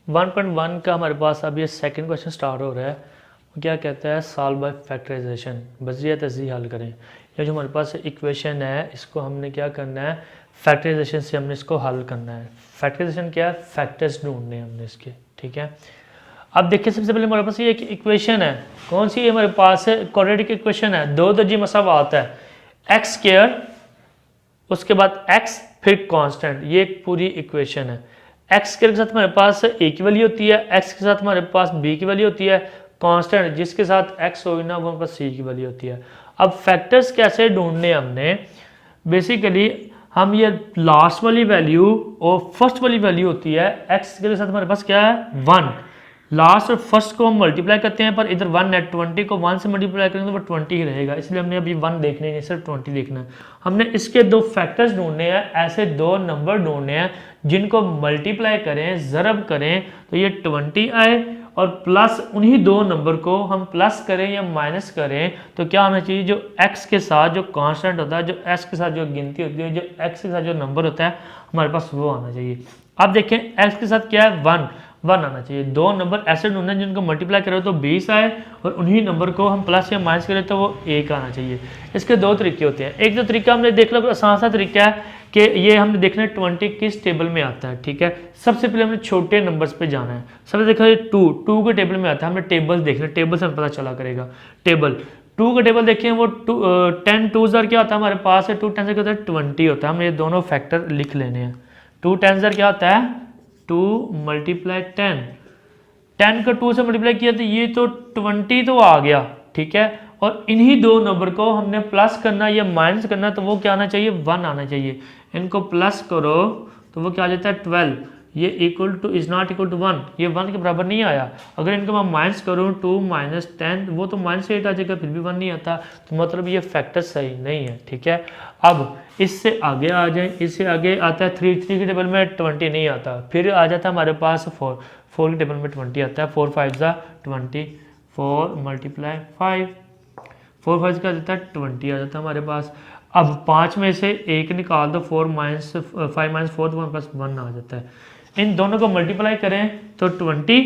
1.1 का हमारे पास अब ये सेकंड क्वेश्चन स्टार्ट हो रहा है। वो क्या कहता है, सॉल्व बाय फैक्टराइजेशन, बजरिया तजज़ी हल करें। ये जो हमारे पास इक्वेशन है इसको हमने क्या करना है, फैक्टराइजेशन से हमने इसको हल करना है। फैक्टराइजेशन क्या है, फैक्टर्स ढूंढने हैं हमने इसके, ठीक है। अब देखिए सबसे पहले हमारे पास ये एक इक्वेशन है, कौन सी है हमारे पास, क्वाड्रेटिक इक्वेशन है, दो दर्जी मसावात है, एक्स स्क्वायर उसके बाद x फिर कांस्टेंट, ये एक पूरी इक्वेशन है। x के साथ हमारे पास a की वैल्यू होती है, x के साथ हमारे पास b की वैल्यू होती है, कांस्टेंट जिसके साथ x होगी ना वो हमारे पास c की वैल्यू होती है। अब फैक्टर्स कैसे ढूंढने हमने, बेसिकली हम ये लास्ट वाली वैल्यू और फर्स्ट वाली वैल्यू होती है, x के साथ हमारे पास क्या है 1, लास्ट और फर्स्ट को हम मल्टीप्लाई करते हैं पर इधर 1 है, 20 को 1 से मल्टीप्लाई करेंगे तो वो 20 ही रहेगा, इसलिए हमने अभी 1 देखने नहीं, सिर्फ 20 देखना है। हमने इसके दो फैक्टर्स ढूंढने हैं, ऐसे दो नंबर ढूंढने हैं जिनको मल्टीप्लाई करें, ज़रब करें तो ये 20 आए और प्लस उन्हीं दो नंबर को हम प्लस करें या माइनस करें तो क्या होना चाहिए, जो x के साथ जो कांस्टेंट होता है, जो s के साथ जो गिनती होती है, जो x के साथ जो नंबर होता है हमारे पास वो आना चाहिए। अब देखें x के साथ क्या है 1 आना चाहिए। दो नंबर ऐसे ढूंढने जिनको मल्टीप्लाई करें तो 20 आए और उन्हीं नंबर को हम प्लस या माइनस करें तो वो 1 आना चाहिए। इसके दो तरीके होते हैं, एक तो तरीका हमने देख लो आसान सा तरीका है कि ये हमने देखना है 20 किस टेबल में आता है, ठीक है। सबसे पहले हमने छोटे नंबर्स पे जाना है, सबसे देखा 2 के टेबल में आता है, हमने टेबल्स देखना, टेबल से हमें पता चला करेगा। टेबल 2 का टेबल देखें वो 10 2 क्या होता है हमारे पास है, 2 10 क्या होता है 20 होता है। हम ये दोनों फैक्टर लिख लेने हैं। 2 10 क्या होता है 2 मल्टीप्लाई 10 का 2 से मल्टीप्लाई किया तो ये तो 20 तो आ गया, ठीक है। और इन्हीं दो नंबर को हमने प्लस करना या माइनस करना तो वो क्या आना चाहिए 1 आना चाहिए। इनको प्लस करो तो वो क्या आ जाता है 12, ये equal to is not equal to 1, ये 1 के बराबर नहीं आया। अगर इनको मैं माइनस करूँ 2 माइनस 10 वो तो -8 आ जाएगा, फिर भी 1 नहीं आता, तो मतलब ये फैक्टर सही नहीं है, ठीक है। अब इससे आगे आ जाए, इससे आगे आता है 3 के टेबल में 20 नहीं आता, फिर आ जाता है हमारे पास 4 के टेबल में 20 आता है, 4 5 20, 4 मल्टीप्लाई 5, 4 5 का देता है 20 आ जाता है हमारे पास। अब 5 में से 1 निकाल दो, 4 माइनस 5 माइनस 4 तो हमारे पास 1 आ जाता है। इन दोनों को मल्टीप्लाई करें तो 20,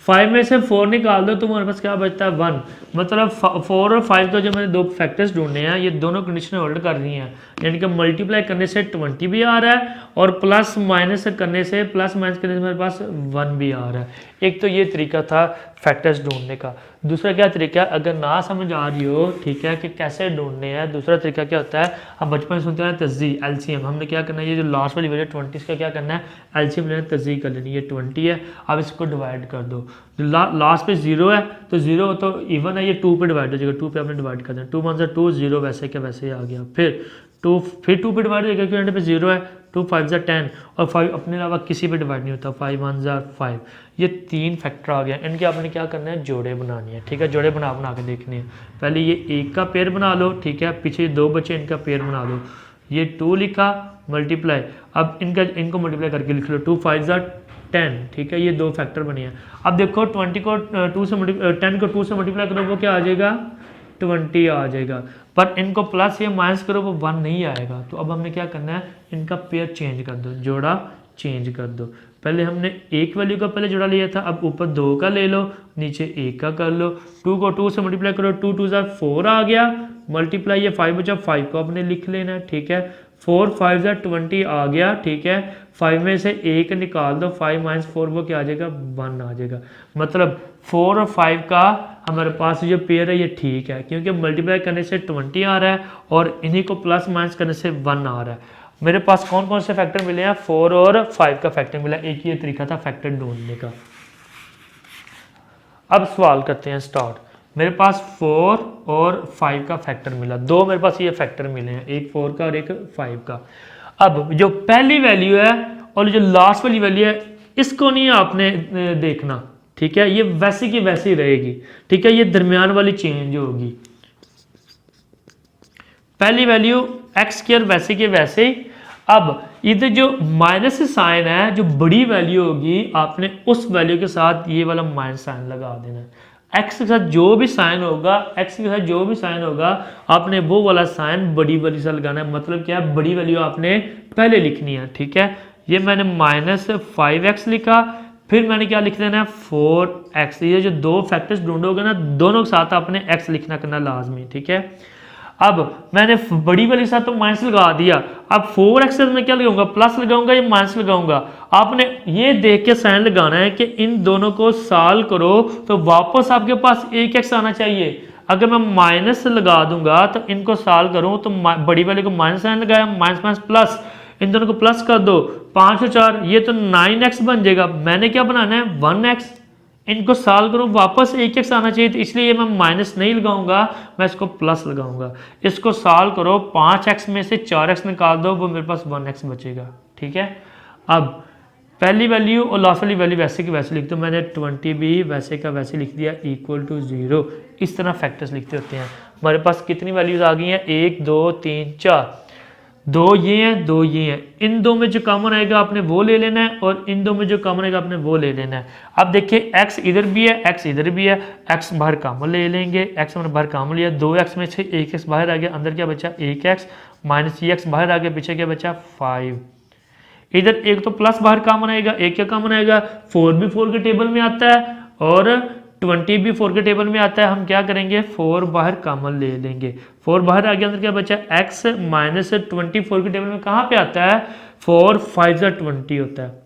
5 में से 4 निकाल दो तो हमारे पास क्या बचता है 1, मतलब 4 और 5 का जो मैंने दो फैक्टर्स ढूंढने हैं ये दोनों कंडीशन होल्ड कर रही हैं, यानी कि मल्टीप्लाई करने से 20 भी आ रहा है और प्लस माइनस करने से हमारे पास 1 भी आ रहा है। एक तो ये तरीका था फैक्टर्स ढूंढने का। दूसरा क्या तरीका है, अगर ना समझ आ रही हो, ठीक है, कि कैसे ढूंढने हैं, दूसरा तरीका क्या होता है, हम बचपन में सुनते हैं तज़ी LCM, हमने क्या करना है, ये जो लास्ट वाली वैल्यू 20 का क्या करना है LCM लेना, तज़ी कर लेनी, ये 20 है, अब इसको डिवाइड कर दो, लास्ट पे 0 है तो 0 तो इवन है, ये 2 पे डिवाइड हो जाएगा, 2 पे आपने डिवाइड कर देना, 2 1 2 0 वैसे के वैसे ही आ गया, फिर 2 पे डिवाइड हो जाएगा क्योंकि पे 0 है, 2 5 10 और 5 अपने अलावा किसी पे डिवाइड नहीं होता, 5 1 5, ये 3 फैक्टर आ गया। इनके आपने क्या करना है, जोड़े बनानी है, ठीक है, जोड़े बना के देखने हैं। पहले ये 1 का पेयर बना लो, ठीक है, पीछे 2 बचे इनका पेयर बना लो, ये 2 लिखा मल्टीप्लाई, अब इनको मल्टीप्लाई करके लिख लो, 2 5 10, ठीक है, ये 2 फैक्टर बने हैं। अब देखो 20 को 2 से 10 को 2 से मल्टीप्लाई करो वो क्या आ जाएगा 20 आ जाएगा, पर इनको प्लस या माइनस करो वो 1 नहीं आएगा। तो अब हमने क्या करना है, इनका पेयर चेंज कर दो, जोड़ा चेंज कर दो। पहले हमने एक वैल्यू का पहले जोड़ा लिया था, अब ऊपर 2 का ले लो, नीचे 1 का कर लो, 2 को 2 से मल्टीप्लाई करो, 2 2 4 आ गया, मल्टीप्लाई ये 5 बचा, 5 को आपने लिख लेना है, ठीक है, 4 5 20 आ गया, ठीक है, 5 में से 1 निकाल दो, 5 माइनस 4 वो क्या आ जाएगा 1 आ जाएगा। मतलब 4 और 5 का हमारे पास जो पेयर है ये ठीक है, क्योंकि मल्टीप्लाई करने से 20 आ रहा है और इन्हीं को प्लस माइनस करने से 1 आ रहा है। मेरे पास कौन कौन से फैक्टर मिले हैं, 4 और 5 का फैक्टर मिला, एक ये तरीका था फैक्टर ढूंढने का। अब सवाल करते हैं स्टार्ट। मेरे पास 4 और 5 का फैक्टर मिला, दो मेरे पास ये फैक्टर मिले हैं, एक 4 का और एक 5 का। अब जो पहली वैल्यू है और जो लास्ट वाली वैल्यू है इसको नहीं आपने देखना, ठीक है, ये वैसी की वैसी रहेगी, ठीक है, ये दरमियान वाली चेंज होगी। पहली वैल्यू x² वैसे के वैसे ही। अब इधर जो माइनस साइन है, जो बड़ी वैल्यू होगी आपने उस वैल्यू के साथ ये वाला माइनस साइन लगा देना है। x के साथ जो भी साइन होगा, x के साथ जो भी साइन होगा आपने वो वाला साइन बड़ी वाली से लगाना है। मतलब क्या है, बड़ी वैल्यू आपने पहले लिखनी है, ठीक है, ये मैंने -5x लिखा, फिर मैंने क्या लिख देना है 4x। ये जो दो फैक्टर्स ढूंढोगे ना, दोनों के साथ आपने x लिखना करना लाजमी, ठीक है। अब मैंने बड़ी वाली के साथ तो माइनस लगा दिया, अब 4x से मैं क्या लगाऊंगा, प्लस लगाऊंगा या माइनस लगाऊंगा। आपने ये देख के साइन लगाना है कि इन दोनों को सॉल्व करो तो वापस आपके पास 1x आना चाहिए। अगर मैं माइनस लगा दूंगा तो इनको सॉल्व करूं तो बड़ी वाले को माइनस साइन लगाया, माइनस माइनस प्लस, इन दोनों को प्लस कर दो, 5 और 4 ये तो 9x बन जाएगा। मैंने क्या बनाना है 1x, इनको सॉल्व करो वापस 1x आना चाहिए, तो इसलिए मैं माइनस नहीं लगाऊंगा, मैं इसको प्लस लगाऊंगा। इसको सॉल्व करो, 5x में से 4x निकाल दो, वो मेरे पास 1x बचेगा, ठीक है। अब पहली वैल्यू और लास्ट वाली वैल्यू वैसे की वैसे लिख दो, मैंने 20 भी वैसे का वैसे लिख दिया इक्वल टू 0। इस तरह फैक्टर्स लिखते होते हैं। हमारे पास कितनी वैल्यूज आ गई हैं, 1 2 3 4, 2 ये हैं 2 ये हैं, इन दो में जो कॉमन आएगा आपने वो ले लेना है और इन दो में जो कॉमन आएगा आपने वो ले लेना है। अब देखिए x इधर भी है, x इधर भी है, x बाहर कॉमन ले लेंगे, x हमने बाहर कॉमन लिया, 2x में से 1x बाहर आ गया, अंदर क्या बचा 1x, माइनस ये x बाहर आ गया, पीछे क्या बचा 5। इधर एक तो प्लस बाहर कॉमन आएगा, एक क्या कॉमन आएगा, 4 भी 4 के टेबल में आता है और 20 भी 4 के टेबल में आता है। हम क्या करेंगे 4 बाहर कॉमन ले लेंगे, 4 बाहर आ गया, अंदर क्या बचा x माइनस 20 4 के टेबल में कहाँ पे आता है 4 5 20 होता है,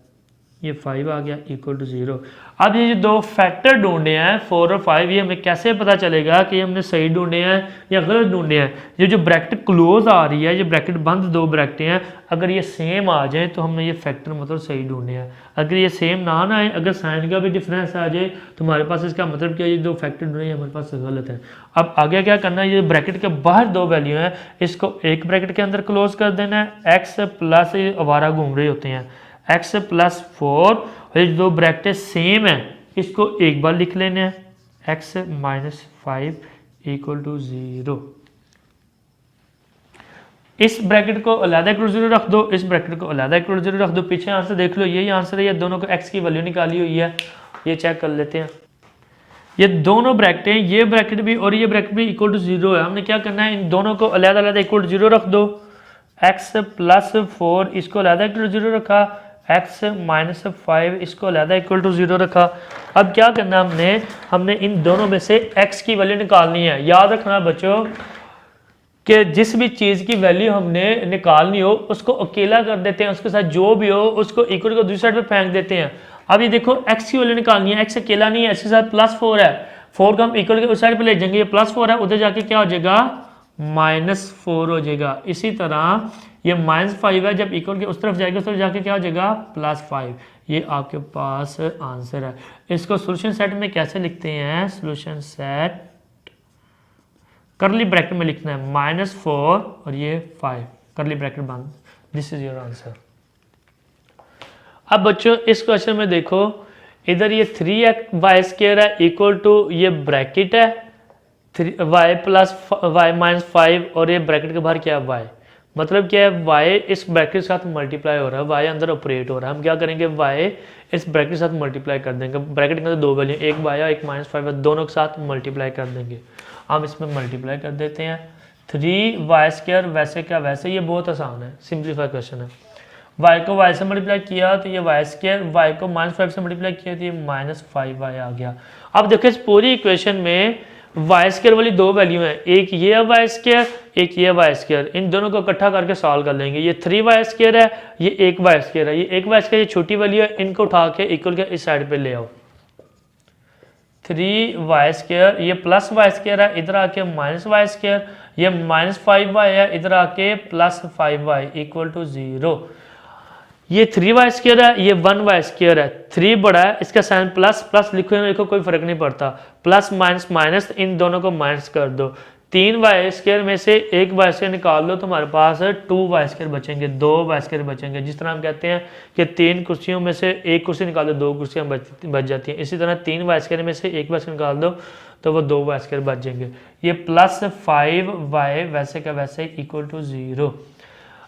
ये 5 आ गया इक्वल टू 0। अब ये जो दो फैक्टर ढूंढे हैं 4 और 5, ये हमें कैसे पता चलेगा कि हमने सही ढूंढे हैं या गलत ढूंढे हैं। ये जो ब्रैकेट क्लोज आ रही है, ये ब्रैकेट बंद दो ब्रैकेटें हैं, अगर ये सेम आ जाए तो हमने ये फैक्टर मतलब सही ढूंढे हैं। अगर ये सेम ना आए, अगर साइन का भी डिफरेंस आ जाए तो हमारे पास इसका मतलब क्या, ये दो फैक्टर ढूंढे हमारे पास गलत है। अब आगे क्या करना है, ये ब्रैकेट के बाहर दो वैल्यू हैं, इसको एक ब्रैकेट के अंदर क्लोज कर देना है, x प्लस आवारा घूम रहे होते हैं x प्लस 4, ये दो ब्रैकेट सेम है, इसको एक बार लिख लेने हैं x माइनस 5 इक्वल टू 0। इस ब्रैकेट को अलग इक्वल टू 0 रख दो, इस ब्रैकेट को अलग इक्वल टू 0 रख दो। पीछे आंसर देख लो, यही आंसर है, ये दोनों को x की वैल्यू निकाली हुई है, ये चेक कर लेते हैं। ये दोनों ब्रैकेट हैं, ये ब्रैकेट भी और ये ब्रैकेट भी इक्वल टू 0 है। हमने क्या करना है, इन दोनों को अलग अलग इक्वल टू 0 रख दो, x प्लस 4 इसको अलग इक्वल टू 0 रखा, x माइनस 5 इसको अलग इक्वल टू 0 रखा। अब क्या करना है, हमने इन दोनों में से x की वैल्यू निकालनी है। याद रखना बच्चों कि जिस भी चीज़ की वैल्यू हमने निकालनी हो उसको अकेला कर देते हैं, उसके साथ जो भी हो उसको इक्वल को दूसरी साइड पे फेंक देते हैं। अब ये देखो x की वैल्यू निकालनी है, x अकेला नहीं है, इसके साथ प्लस 4 है, 4 को हम इक्वल के उस साइड पे ले जाएंगे, ये प्लस 4 है, उधर जाके क्या हो जाएगा -4 हो जाएगा। इसी तरह ये -5 है, जब इक्वल के उस तरफ जाएगा उस तरफ जाके क्या हो जाएगा +5। ये आपके पास आंसर है। इसको सोल्यूशन सेट में कैसे लिखते हैं, सोल्यूशन सेट करली ब्रैकेट में लिखना है -4 और ये 5 करली ब्रैकेट बंद, दिस इज योर आंसर। अब बच्चों इस क्वेश्चन में देखो, इधर ये 3y² है इक्वल टू ये ब्रैकेट है y प्लस y माइनस 5 और ये ब्रैकेट के बाहर क्या है y, मतलब क्या है y इस ब्रैकेट के साथ मल्टीप्लाई हो रहा है, y अंदर ऑपरेट हो रहा है। हम क्या करेंगे y इस ब्रैकेट के साथ मल्टीप्लाई कर देंगे, ब्रैकेट के अंदर दो वैल्यू, एक y और एक -5 है, दोनों के साथ मल्टीप्लाई कर देंगे। हम इसमें मल्टीप्लाई कर देते हैं, 3y² वैसे क्या वैसे, ये बहुत आसान है, सिंप्लीफाई क्वेश्चन है। y को y से मल्टीप्लाई किया तो ये y², y को -5 से मल्टीप्लाई किया तो ये -5y आ गया। अब देखो इस पूरी इक्वेशन में y² वाली दो वैल्यू हैं, एक ये है y², एक ये y², इन दोनों को इकट्ठा करके सॉल्व कर लेंगे। ये 3y² है, ये 1y² है, ये 1y² ये छोटी वैल्यू है, इनको उठा के इक्वल के इस साइड पे ले आओ। 3y², ये प्लस y² है, इधर आके -y², ये -5y है, इधर आके +5y इक्वल टू 0। ये 3y² है, ये 1y² है, 3 बड़ा है, इसका साइन प्लस प्लस लिखो या लिखो कोई फर्क नहीं पड़ता, प्लस माइनस माइनस, इन दोनों को माइनस कर दो। 3y² में से 1y² निकाल लो तो हमारे पास 2y² बचेंगे, 2y² बचेंगे। जिस तरह हम कहते हैं कि 3 कुर्सियों में से एक कुर्सी निकाल दो, 2 कुर्सियाँ बच जाती हैं, इसी तरह 3y² में से 1y² निकाल दो तो वो 2y² बच जाएंगे। ये +5y वैसे का वैसे इक्वल टू 0।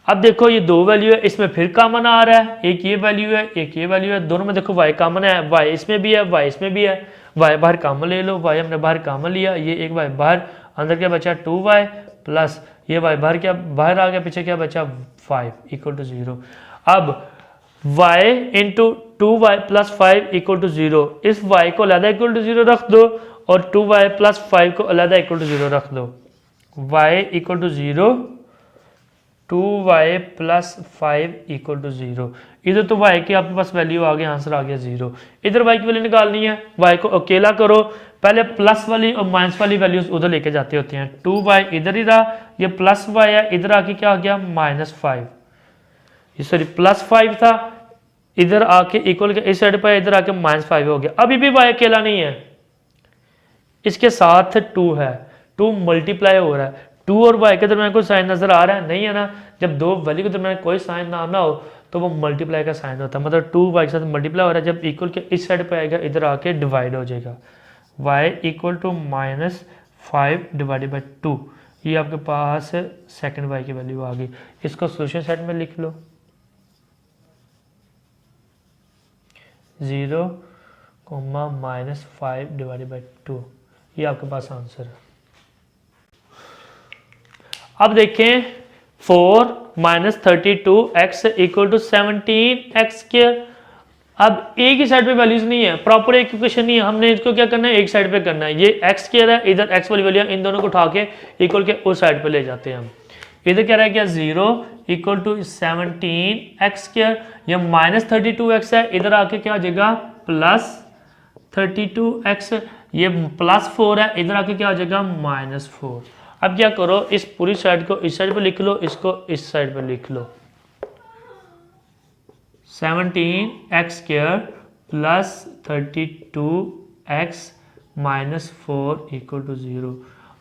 अब देखो ये दो वैल्यू है, इसमें फिर कॉमन आ रहा है, एक ये वैल्यू है एक ये वैल्यू है, दोनों में देखो y कॉमन है, y इसमें भी है y इसमें भी है, y बाहर कॉमन ले लो, y हमने बाहर कॉमन लिया, ये एक y बाहर, अंदर क्या बचा 2y प्लस ये y बाहर क्या बाहर आ गया, पीछे क्या बचा 5 इक्वल टू 0। अब y into 2y plus 5 equal to 0। इस y को अलहदा इक्वल टू 0 रख दो और 2y प्लस 5 को अलहदा इक्वल टू 0 रख दो। y equal to 0, 2y plus 5 equal to 0। इधर तो y की आपके पास वैल्यू आ गई, आंसर आ गया 0। इधर y की वैल्यू निकालनी है, y को अकेला करो, पहले प्लस वाली और माइनस वाली वैल्यूज उधर लेके जाते होते हैं। 2y इधर ही रहा, ये प्लस y है, इधर आके क्या आ गया -5, ये सॉरी +5 था, इधर आके इक्वल के इस साइड पर, इधर आके -5 हो गया। अभी भी y अकेला नहीं है, इसके साथ 2 है, 2 मल्टीप्लाई हो रहा है। 2 और y के दरम्यान कोई साइन नजर आ रहा है? नहीं है ना। जब दो वैल्यू के दरम्यान कोई साइन ना आना हो तो वो मल्टीप्लाई का साइन होता है, मतलब 2y के साथ मल्टीप्लाई हो रहा है, जब इक्वल के इस साइड पे आएगा इधर आके डिवाइड हो जाएगा। y equal to -5 divided by 2, ये आपके पास सेकंड y की वैल्यू आ गई। इसको सोल्यूशन सेट में लिख लो, 0, -5 डिवाइडेड बाई 2, ये आपके पास आंसर है। अब देखें 4 - 32x इक्वल टू 17x²। अब एक ही साइड पे वैल्यूज नहीं है, प्रॉपर एक इक्वेशन नहीं है, हमने इसको क्या करना है, एक साइड पे करना है। ये x² है, इधर x वाली वैल्यू, इन दोनों को उठा के इक्वल के उस साइड पे ले जाते हैं हम। इधर क्या रह गया 0 इक्वल टू 17x², या -32x है, इधर आके क्या हो जाएगा +32x, ये +4 है, इधर आके क्या हो जाएगा -4। अब क्या करो, इस पूरी साइड को इस साइड पे लिख लो, इसको इस साइड पे लिख लो, 17x² plus 32x -4 equal to 0।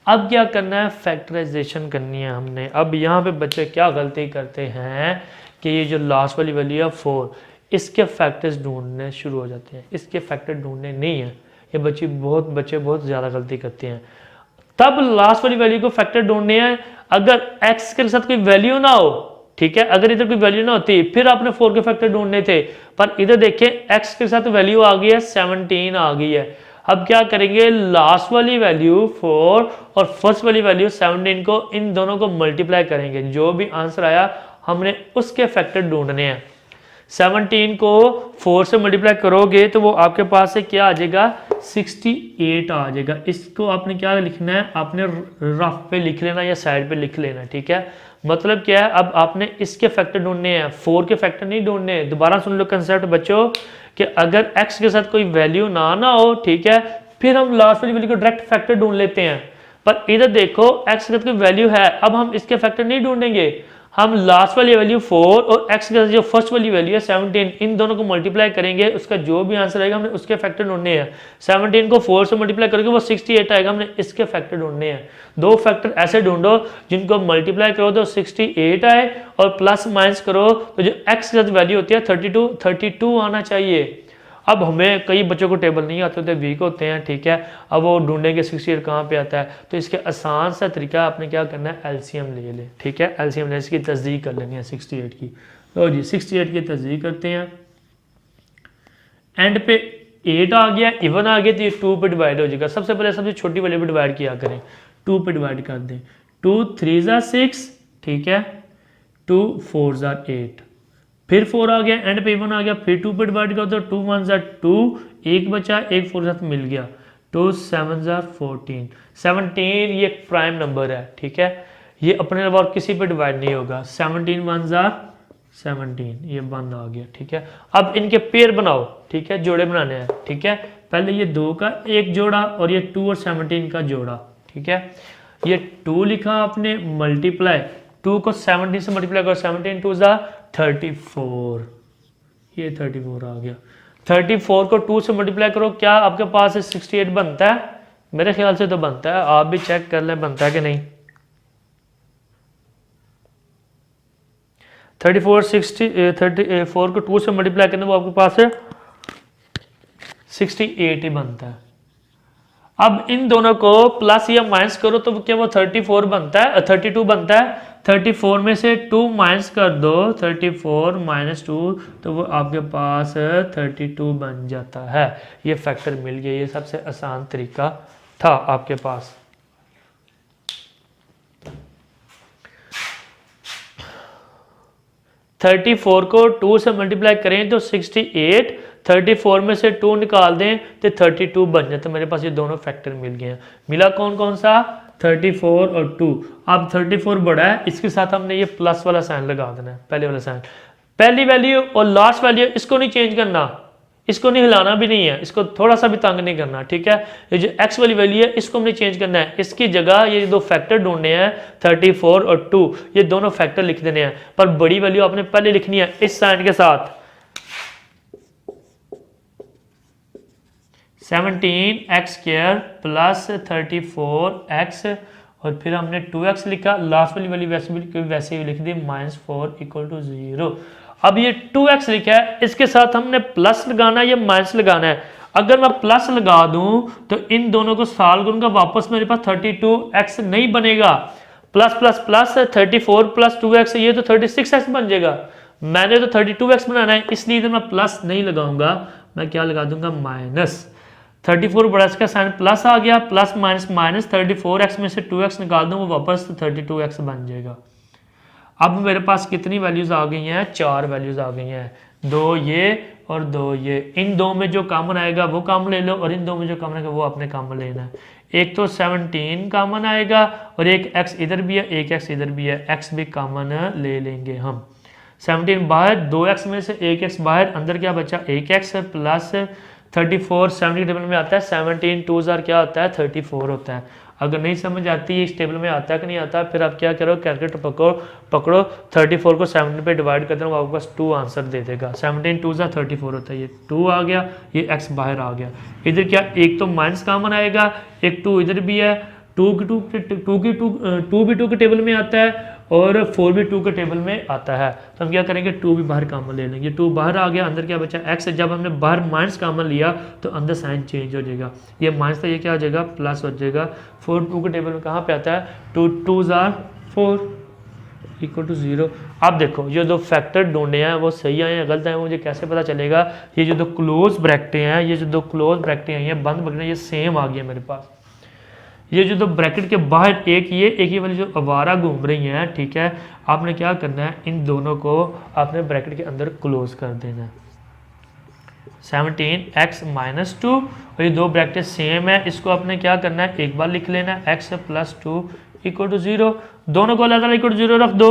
अब क्या करना है, फैक्टराइजेशन करनी है हमने। अब यहाँ पे बच्चे क्या गलती करते हैं कि ये जो लास्ट वाली वैल्यू है 4, इसके फैक्टर्स ढूंढने शुरू हो जाते हैं, इसके फैक्टर ढूंढने नहीं है। ये बच्चे बहुत ज़्यादा गलती करते हैं। तब लास्ट वाली वैल्यू को फैक्टर ढूंढने हैं अगर x के साथ कोई वैल्यू ना हो, ठीक है, अगर इधर कोई वैल्यू ना होती फिर आपने 4 के फैक्टर ढूंढने थे, पर इधर देखिए x के साथ वैल्यू आ गई है 17 आ गई है। अब क्या करेंगे, लास्ट वाली वैल्यू 4 और फर्स्ट वाली वैल्यू 17 को, इन दोनों को मल्टीप्लाई करेंगे, जो भी आंसर आया हमने उसके फैक्टर ढूंढने हैं। 17 को 4 से मल्टीप्लाई करोगे तो वो आपके पास से क्या आ जाएगा 68 आ जाएगा। इसको आपने क्या लिखना है, आपने रफ पे लिख लेना या साइड पे लिख लेना, ठीक है। मतलब क्या है, अब आपने इसके फैक्टर ढूंढने हैं, 4 के फैक्टर नहीं ढूंढने। दोबारा सुन लो कंसेप्ट बच्चों, कि अगर x के साथ कोई वैल्यू ना हो, ठीक है, फिर हम लास्ट वाली वैल्यू को डायरेक्ट फैक्टर ढूंढ लेते हैं। पर इधर देखो x के साथ कोई वैल्यू है, अब हम इसके फैक्टर नहीं ढूंढेंगे, हम लास्ट वाली वैल्यू 4 और x के साथ जो फर्स्ट वाली वैल्यू है 17, इन दोनों को मल्टीप्लाई करेंगे, उसका जो भी आंसर आएगा हमने उसके फैक्टर ढूंढने हैं। 17 को 4 से मल्टीप्लाई करोगे वो 68 आएगा, हमने इसके फैक्टर ढूंढने हैं। दो फैक्टर ऐसे ढूंढो जिनको मल्टीप्लाई करो तो 68 आए और प्लस माइनस करो तो जो x के साथ वैल्यू होती है 32 आना चाहिए। अब हमें कई बच्चों को टेबल नहीं आते होते, वीक होते हैं, ठीक है, अब वो ढूंढेंगे 68 कहाँ पे आता है, तो इसके आसान सा तरीका आपने क्या करना है, एलसीएम ले ले, ठीक है, एलसीएम ले, इसकी तस्दीक कर लेनी है 68 की। तो जी 68 की तस्दीक करते हैं, एंड पे 8 आ गया, इवन आ गया तो ये 2 पे डिवाइड हो जाएगा। सबसे पहले सबसे छोटी वाली पे डिवाइड किया करें, 2 पे डिवाइड कर दें, 2 3 6, ठीक है, 2 4 8, फिर 4 आ गया, एंड पे 1 आ गया, फिर 2 पे डिवाइड कर दो, 2 1 2, एक बचा, एक 4 साथ मिल गया, 2 7 14। 17 ये एक प्राइम नंबर है, ठीक है, ये अपने अलावा और किसी पे डिवाइड नहीं होगा। 17 1 17, ये 1 आ गया, ठीक है। अब इनके पेयर बनाओ, ठीक है, जोड़े बनाने हैं, ठीक है। पहले ये 2 का एक जोड़ा और ये 2 और 17 का जोड़ा, ठीक है। ये 2 लिखा आपने, मल्टीप्लाई 2 को 17 से मल्टीप्लाई करो, 17 2 34, ये 34 आ गया। 34 को 2 से मल्टीप्लाई करो, क्या आपके पास 68 बनता है? मेरे ख्याल से तो बनता है, आप भी चेक कर लें बनता है कि नहीं। 34 को 2 से मल्टीप्लाई करने वो आपके पास 68 ही बनता है। अब इन दोनों को प्लस या माइनस करो तो क्या वो 34 बनता है, 32 बनता है। 34 में से 2 माइनस कर दो, 34 - 2, तो वो आपके पास 32 बन जाता है। ये फैक्टर मिल गया, ये सबसे आसान तरीका था आपके पास। 34 को 2 से मल्टीप्लाई करें तो 68, 34 में से 2 निकाल दें तो 32 बन जाए। तो मेरे पास ये दोनों फैक्टर मिल गए हैं। मिला कौन कौन सा? 34 और 2। अब 34 बड़ा है, इसके साथ हमने ये प्लस वाला साइन लगा देना है, पहले वाला साइन। पहली वैल्यू और लास्ट वैल्यू इसको नहीं चेंज करना, इसको नहीं हिलाना भी नहीं है, इसको थोड़ा सा भी तंग नहीं करना, ठीक है। ये जो x वाली वैल्यू है इसको हमने चेंज करना है, इसकी जगह ये दो फैक्टर ढूंढने हैं 34 और 2, ये दोनों फैक्टर लिख देने हैं। पर बड़ी वैल्यू आपने पहले लिखनी है इस साइन के साथ, 17x² प्लस 34x, और फिर हमने 2x लिखा, लास्ट वाली वैल्यू वैसे ही लिख दी -4 = 0। अब ये 2x लिखा है, इसके साथ हमने प्लस लगाना है या माइनस लगाना है। अगर मैं प्लस लगा दूं तो इन दोनों को साल करूंगा, वापस मेरे पास 32x नहीं बनेगा। Plus plus plus 34 plus 2x, ये तो 36x बन जाएगा। मैंने तो 32x बनाना है, इसलिए तो मैं प्लस नहीं लगाऊंगा, मैं क्या लगा दूंगा माइनस। 34 बड़ा इसका साइन प्लस आ गया, प्लस माइनस माइनस, 34x में से 2x निकाल दूं वो वापस 32x बन जाएगा। अब मेरे पास कितनी वैल्यूज आ गई हैं? 4 वैल्यूज आ गई हैं, 2 ये और 2 ये। इन दो में जो कॉमन आएगा वो कॉमन ले लो, और इन दो में जो कॉमन आएगा वो आपने कॉमन लेना है। एक तो 17 कॉमन आएगा, और एक x इधर भी है, एक x इधर भी है, x भी कॉमन ले लेंगे हम। 17 बाहर, 2x में से 1x बाहर, अंदर क्या बचा? 1x प्लस 34 70 टेबल में आता है, 17 2 क्या होता है? 34 होता है। अगर नहीं समझ आती इस टेबल में आता है कि नहीं आता, फिर आप क्या करो, कैलकुलेटर पकड़ो 34 को 17 पे डिवाइड कर दो, आपके पास 2 आंसर दे देगा। 17 2 34 होता है, ये 2 आ गया, ये x बाहर आ गया। इधर क्या, एक तो माइनस कॉमन आएगा, एक 2 इधर भी है, 2 भी 2 के टेबल में आता है, और 4 भी 2 के टेबल में आता है। तो हम क्या करेंगे, 2 भी बाहर कॉमन ले लेंगे, 2 बाहर आ गया, अंदर क्या बचा? x। जब हमने बाहर माइनस कॉमन लिया तो अंदर साइन चेंज हो जाएगा, ये माइनस था, ये क्या हो जाएगा? प्लस हो जाएगा। 4 2 के टेबल में कहाँ पे आता है? 2 2 4 = 0। अब देखो ये दो फैक्टर ढूंढे हैं वो सही आए हैं गलत आए हैं, मुझे कैसे पता चलेगा? ये जो दो क्लोज ब्रैकेटें हैं, ये जो दो क्लोज ब्रैकेटें हैं, ये बंद ब्रैकेट, ये सेम आ गई है मेरे पास। ये जो दो ब्रैकेट के बाहर एक ये वाली जो आवारा घूम रही हैं, ठीक है, आपने क्या करना है, इन दोनों को आपने ब्रैकेट के अंदर क्लोज कर देना है। 17x - 2, और ये दो ब्रैकेट सेम है, इसको आपने क्या करना है, एक बार लिख लेना है, x + 2 = 0। दोनों को अलग अलग = 0 रख दो,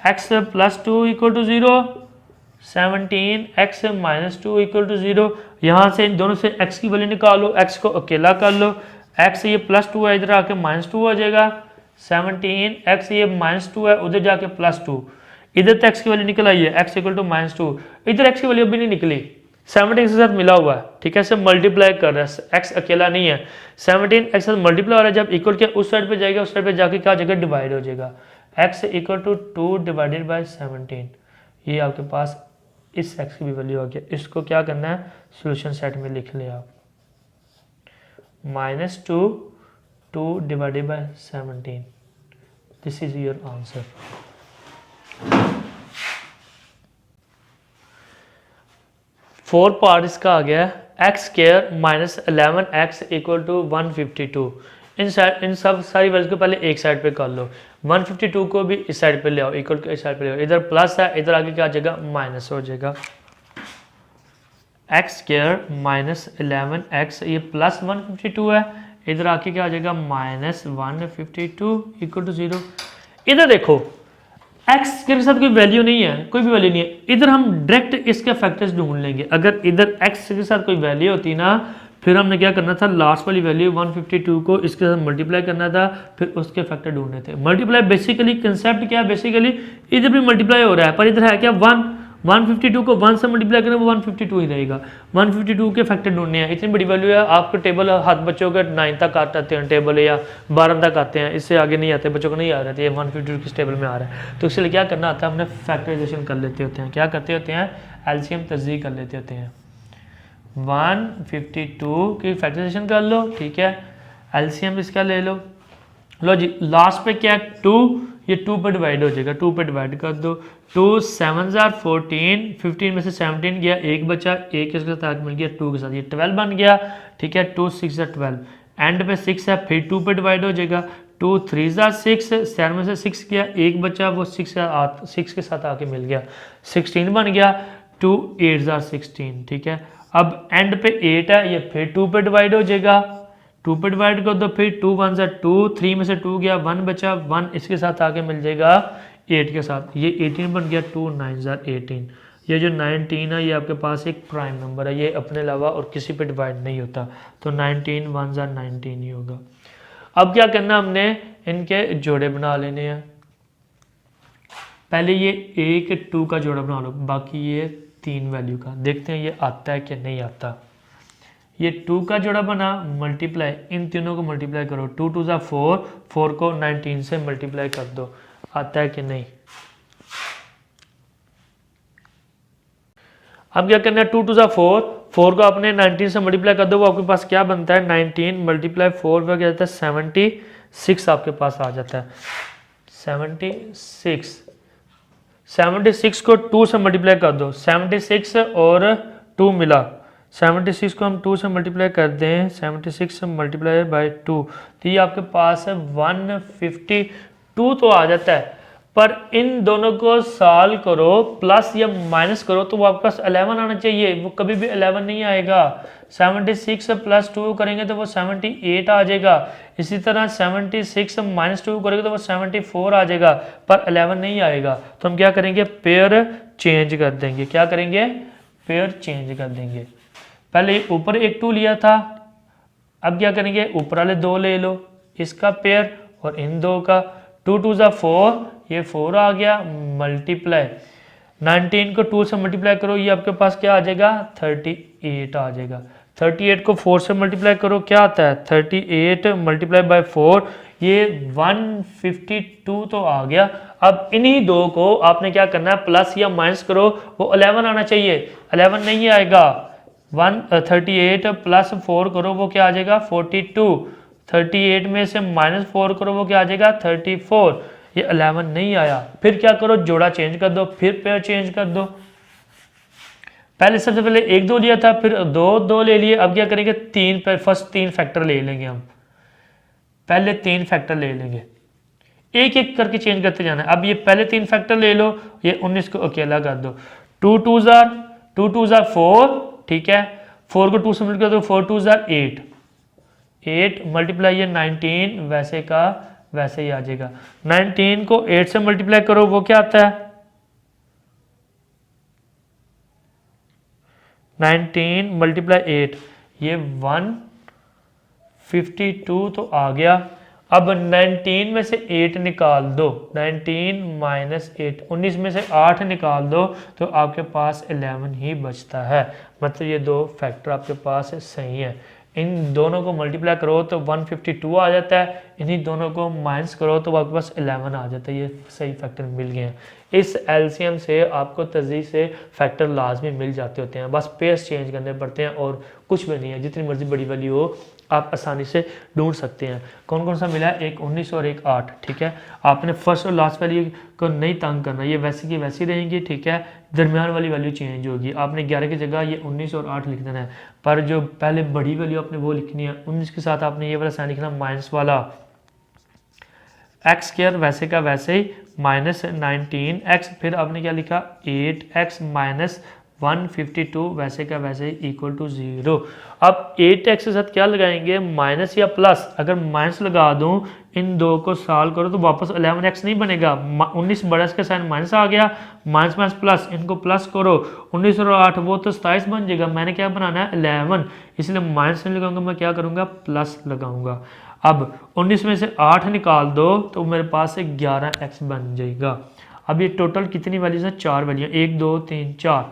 x + 2 = 0, 17x - 2 = 0। यहाँ से इन दोनों से x की वैल्यू निकालो, x को अकेला कर लो, x ये +2 है, इधर आके -2 हो जाएगा। 17x ये -2 है, उधर जाके +2, इधर तो x की वैल्यू निकल आई है, x = -2, इधर x की वैल्यू अभी नहीं निकली, 17 के साथ मिला हुआ है, ठीक है, सब मल्टीप्लाई कर रहा है, x अकेला नहीं है, 17 x साथ मल्टीप्लाई हो रहा है। जब इक्वल के उस साइड पे जाएगा, उस साइड पे जाके क्या जगह डिवाइड हो जाएगा, x = 2 / 17, ये आपके पास इस x की भी वैल्यू आ गया। इसको क्या करना है, सोल्यूशन सेट में लिख ले आप, -2 2 / 17, this is your answer. Four part इसका आ गया है, x² - 11x = 152। इन सब सारी वैल्यूज को पहले एक साइड पे कर लो, 152 को भी इस साइड पे ले आओ, इक्वल को इस साइड पे ले आओ, इधर प्लस है, इधर आगे क्या जगह माइनस हो जाएगा। x² - 11x, ये प्लस 152 है, इधर आके क्या आ जाएगा -152 = 0। इधर देखो x के साथ कोई वैल्यू नहीं है, कोई भी वैल्यू नहीं है, इधर हम डायरेक्ट इसके फैक्टर्स ढूंढ लेंगे। अगर इधर x के साथ कोई वैल्यू होती ना, फिर हमने क्या करना था, लास्ट वाली वैल्यू 152 को इसके साथ मल्टीप्लाई करना था, फिर उसके फैक्टर ढूंढने थे। मल्टीप्लाई बेसिकली कंसेप्ट क्या है, बेसिकली इधर भी मल्टीप्लाई हो रहा है, पर इधर है क्या 152 को 1 से मल्टीप्लाई करें वो 152 ही रहेगा। 152 के फैक्टर ढूंढने हैं, इतनी बड़ी वैल्यू है। आपको टेबल हाथ बच्चों के 9 तक आते हैं टेबल, या 12 तक आते हैं, इससे आगे नहीं आते, बच्चों को नहीं आ रहा है, ये 152 किस टेबल में आ रहा है। तो इसलिए क्या करना आता है, हमने फैक्टराइजेशन कर लेते होते हैं, क्या करते होते हैं, एलसीएम तस्दीक कर लेते होते हैं। 152 की फैक्टराइजेशन कर लो, ठीक है, एलसीएम इसका ले लो जी, लास्ट पे क्या है 2, ये 2 पे डिवाइड हो जाएगा, 2 पे डिवाइड कर दो, 2 7 14, 15 में से 17 गया, एक बचा, एक इसके साथ मिल गया 2 के साथ, ये 12 बन गया, ठीक है, 2 6 12, एंड पे 6 है, फिर 2 पे डिवाइड हो जाएगा, 2 3 ज़ा 6, 7 में से 6 गया, एक बचा, वो 6 के साथ आके मिल गया, 16 बन गया। 2 8 ज़ा 16, ठीक है। अब एंड पे 8 है, ये फिर 2 पे डिवाइड हो जाएगा, 2 पे डिवाइड कर दो, फिर 2 1 ज़ा 2, 3 में से 2 गया, 1 बचा, 1 इसके साथ आके मिल जाएगा 8 के साथ, ये 18 बन गया। 2 9 ज़ा 18, ये जो 19 है ये आपके पास एक प्राइम नंबर है, ये अपने अलावा और किसी पे डिवाइड नहीं होता, तो 19 1 ज़ा 19 ही होगा। अब क्या करना, हमने इनके जोड़े बना लेने हैं। पहले ये 1 2 का जोड़ा बना लो, बाकी ये 3 वैल्यू का, देखते हैं ये आता है कि नहीं आता। ये 2 का जोड़ा बना, मल्टीप्लाई, इन तीनों को मल्टीप्लाई करो, 2 2 ज़ा 4, 4 को 19 से मल्टीप्लाई कर दो, आता है कि नहीं। अब क्या करना है, 2 2 ज़ा 4, 4 को आपने 19 से मल्टीप्लाई कर दो, वो आपके पास क्या बनता है, 19 मल्टीप्लाई 4 का क्या जाता है, 76 आपके पास आ जाता है। 76 को 2 से मल्टीप्लाई कर दो, 76 और 2 मिला, 76 को हम 2 से मल्टीप्लाई कर दें, 76 मल्टीप्लाई बाई 2, तो ये आपके पास है 152 तो आ जाता है। पर इन दोनों को सॉल्व करो, प्लस या माइनस करो, तो वो आपके पास 11 आना चाहिए, वो कभी भी 11 नहीं आएगा। 76 प्लस 2 करेंगे तो वो 78 आ जाएगा, इसी तरह 76 माइनस 2 करेंगे तो वो 74 आ जाएगा, पर 11 नहीं आएगा। तो हम क्या करेंगे, पेयर चेंज कर देंगे। क्या करेंगे, पेयर चेंज कर देंगे। पहले ऊपर एक 2 लिया था, अब क्या करेंगे, ऊपर वाले 2 ले लो, इसका पेयर और इन 2 का, 2 2 ज़ा 4, ये 4 आ गया, मल्टीप्लाई 19 को 2 से मल्टीप्लाई करो, ये आपके पास क्या आ जाएगा, 38 आ जाएगा। 38 को 4 से मल्टीप्लाई करो, क्या आता है, 38 मल्टीप्लाई बाय 4, ये 152 तो आ गया। अब इन्हीं 2 को आपने क्या करना है, प्लस या माइनस करो, वो 11 आना चाहिए, 11 नहीं आएगा। 38 प्लस 4 करो, वो क्या आ जाएगा, 42, 38 में से माइनस 4 करो, वो क्या आ जाएगा, 34, ये 11 नहीं आया। फिर क्या करो, जोड़ा चेंज कर दो, फिर पेयर चेंज कर दो। पहले सबसे पहले 1 2 लिया था, फिर 2 2 ले लिए, अब क्या करेंगे, 3 पर फर्स्ट 3 फैक्टर ले लेंगे हम, पहले 3 फैक्टर ले लेंगे, एक एक करके चेंज करते जाना है। अब ये पहले 3 फैक्टर ले लो, ये 19 को अकेला कर दो, 2 2 ज़ा 4, ठीक है, 4 को 2 से मल्टीप्लाई कर दो, 4 2 ज़ा 8, 8 मल्टीप्लाई ये 19 वैसे का वैसे ही आ जाएगा। 19 को 8 से मल्टीप्लाई करो, वो क्या आता है, 19 मल्टीप्लाई 8, ये 152 तो आ गया। अब 19 में से 8 निकाल दो, 19 माइनस 8, 19 में से 8 निकाल दो, तो आपके पास 11 ही बचता है। मतलब ये 2 फैक्टर आपके पास सही है। इन दोनों को मल्टीप्लाई करो तो 152 आ जाता है, इन्हीं दोनों को माइनस करो तो आपके पास 11 आ जाता है। ये सही फैक्टर मिल गए हैं। इस एलसीएम से आपको तज़ीह से फैक्टर लाजमी मिल जाते होते हैं, बस पेयर्स चेंज करने पड़ते हैं और कुछ भी नहीं है। जितनी मर्जी बड़ी वैल्यू हो आप आसानी से ढूंढ सकते हैं। कौन कौन सा मिला है, एक 19 और एक 8, ठीक है। आपने फर्स्ट और लास्ट वैल्यू को नहीं तंग करना, ये वैसे की वैसी रहेंगी, ठीक है। दरमियान वाली वैल्यू चेंज होगी, आपने 11 की जगह ये 19 और 8 लिख देना है, पर जो पहले बड़ी वैल्यू आपने वो लिखनी है। 19 के साथ आपने ये वाला साइन लिखना, माइनस वाला, एक्स स्क्वायर वैसे का वैसे ही माइनस 19x, फिर आपने क्या लिखा 8x माइनस 152 वैसे का वैसे ही इक्वल टू 0। अब 8x के साथ क्या लगाएंगे, माइनस या प्लस। अगर माइनस लगा दूं, इन दो को सॉल्व करो तो वापस 11x नहीं बनेगा, 19 बड़ा इसका साइन माइनस आ गया, माइनस माइनस प्लस, इनको प्लस करो, 19 और 8 वो तो 27 बन जाएगा। मैंने क्या बनाना है 11, इसलिए माइनस नहीं लगाऊंगा, मैं क्या करूंगा प्लस लगाऊंगा। अब 19 में से 8 निकाल दो तो मेरे पास 11x बन जाएगा। अब ये टोटल कितनी वैल्यूज है, 4 वैल्यू, 1 2 3 4।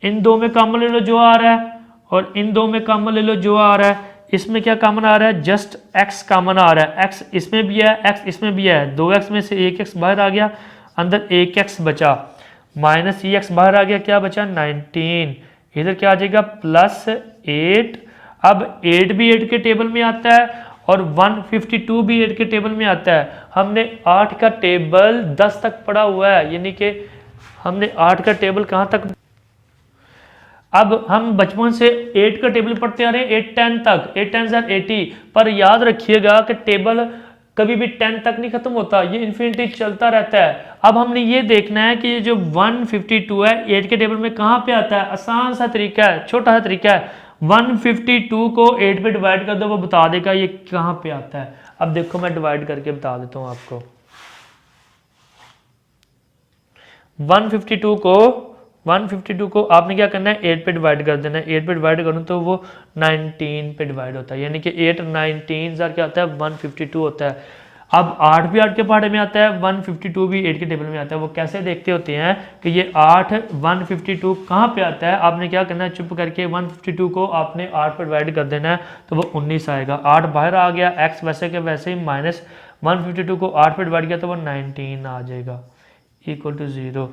इन दो में कॉमन ले लो जो आ रहा है, और इन दो में कॉमन ले लो जो आ रहा है। इसमें क्या कॉमन आ रहा है, जस्ट x कॉमन आ रहा है, x इसमें भी है, x इसमें भी है। 2x में से 1x बाहर आ गया, अंदर 1x बचा, माइनस x बाहर आ गया, क्या बचा 19, इधर क्या आ जाएगा प्लस 8। अब 8 भी 8 के टेबल में आता है और 152 भी 8 के टेबल में आता है। हमने 8 का टेबल 10 तक पढ़ा हुआ है, यानी कि हमने 8 का टेबल कहाँ तक, अब हम बचपन से 8 का टेबल पढ़ते आ रहे हैं 8 10 तक, 8 10 80। पर याद रखिएगा कि टेबल कभी भी 10 तक नहीं खत्म होता, ये इन्फिनिटी चलता रहता है। अब हमने ये देखना है कि ये जो 152 है 8 के टेबल में कहाँ पे आता है। आसान सा तरीका है, छोटा सा तरीका है, 152 को 8 पे डिवाइड कर दो, वो बता देगा ये कहाँ पे आता है। अब देखो मैं डिवाइड करके बता देता हूँ आपको। 152 को आपने क्या करना है, 8 पे डिवाइड कर देना है। 8 पे डिवाइड करूँ तो वो 19 पे डिवाइड होता है, यानी कि 8 19 क्या होता है, 152 होता है। अब 8 भी 8 के पहाड़े में आता है, 152 भी 8 के टेबल में आता है। वो कैसे देखते होते हैं कि ये 8 152 कहाँ पे आता है। आपने क्या करना है, चुप करके 152 को आपने 8 पे डिवाइड कर देना है तो वो 19 आएगा। 8 बाहर आ गया, एक्स वैसे के वैसे ही, माइनस 152 को 8 पे डिवाइड किया तो वो 19 आ जाएगा, इक्वल टू 0।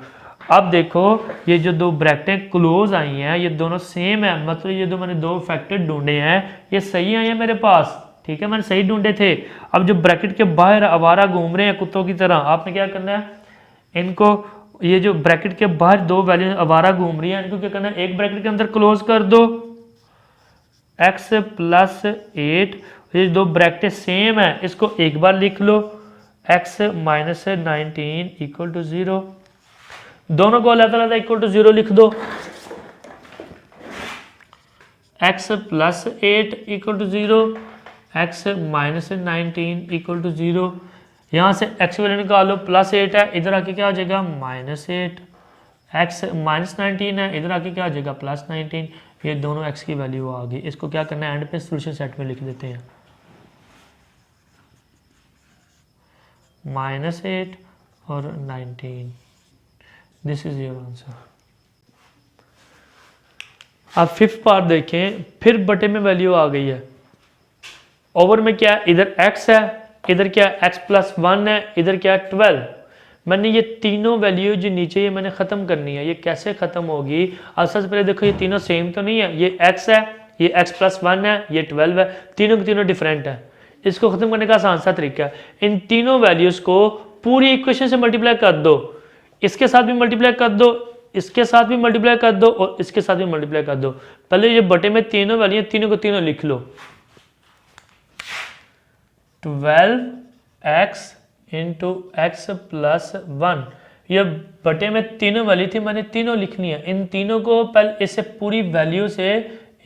अब देखो ये जो दो ब्रैकेटें क्लोज आई हैं ये दोनों सेम है, मतलब ये जो मैंने दो फैक्टर ढूंढे हैं ये सही आए हैं मेरे पास, ठीक है, मैंने सही ढूंढे थे। अब जो ब्रैकेट के बाहर आवारा घूम रहे हैं कुत्तों की तरह, आपने क्या करना है, इनको, ये जो ब्रैकेट के बाहर दो वैल्यू आवारा घूम रही है, इनको क्या करना है, एक ब्रैकेट के अंदर क्लोज कर दो, x प्लस 8, ये दो ब्रैकेट सेम है, इसको एक बार लिख लो, x माइनस 19 इक्वल टू 0। दोनों को अलग-अलग इक्वल टू 0 लिख दो। x plus 8 equal to 0, x minus 19 equal to 0। यहाँ से x वैल्यू निकालो, प्लस 8 है, इधर आके क्या हो जाएगा, माइनस 8। x माइनस 19 है, इधर आके क्या हो जाएगा, प्लस 19। ये दोनों x की वैल्यू आ गई। इसको क्या करना है, एंड पे सॉल्यूशन सेट में लिख देते हैं, -8 और 19। This is your answer. अब फिफ्थ पार्ट देखें, फिर बटे में वैल्यू आ गई है, ओवर में क्या है, इधर x है, इधर क्या है, x प्लस 1 है, इधर क्या है 12। मैंने ये तीनों वैल्यू जो नीचे ये मैंने ख़त्म करनी है। ये कैसे ख़त्म होगी, अब सबसे पहले देखो ये तीनों सेम तो नहीं है, ये x है, ये x प्लस 1 है, ये 12 है, तीनों के तीनों डिफरेंट है। इसको ख़त्म करने का आसान सा तरीका है, इन तीनों वैल्यूज़ को पूरी इक्वेशन से मल्टीप्लाई कर दो, इसके साथ भी मल्टीप्लाई कर दो, इसके साथ भी मल्टीप्लाई कर दो और इसके साथ भी मल्टीप्लाई कर दो। पहले ये बटे में तीनों वैल्यू तीनों को तीनों लिख लो, 12x इंटू एक्स प्लस 1। ये बटे में तीनों वैल्यू थी, मैंने तीनों लिखनी है। इन तीनों को पहले इससे पूरी वैल्यू से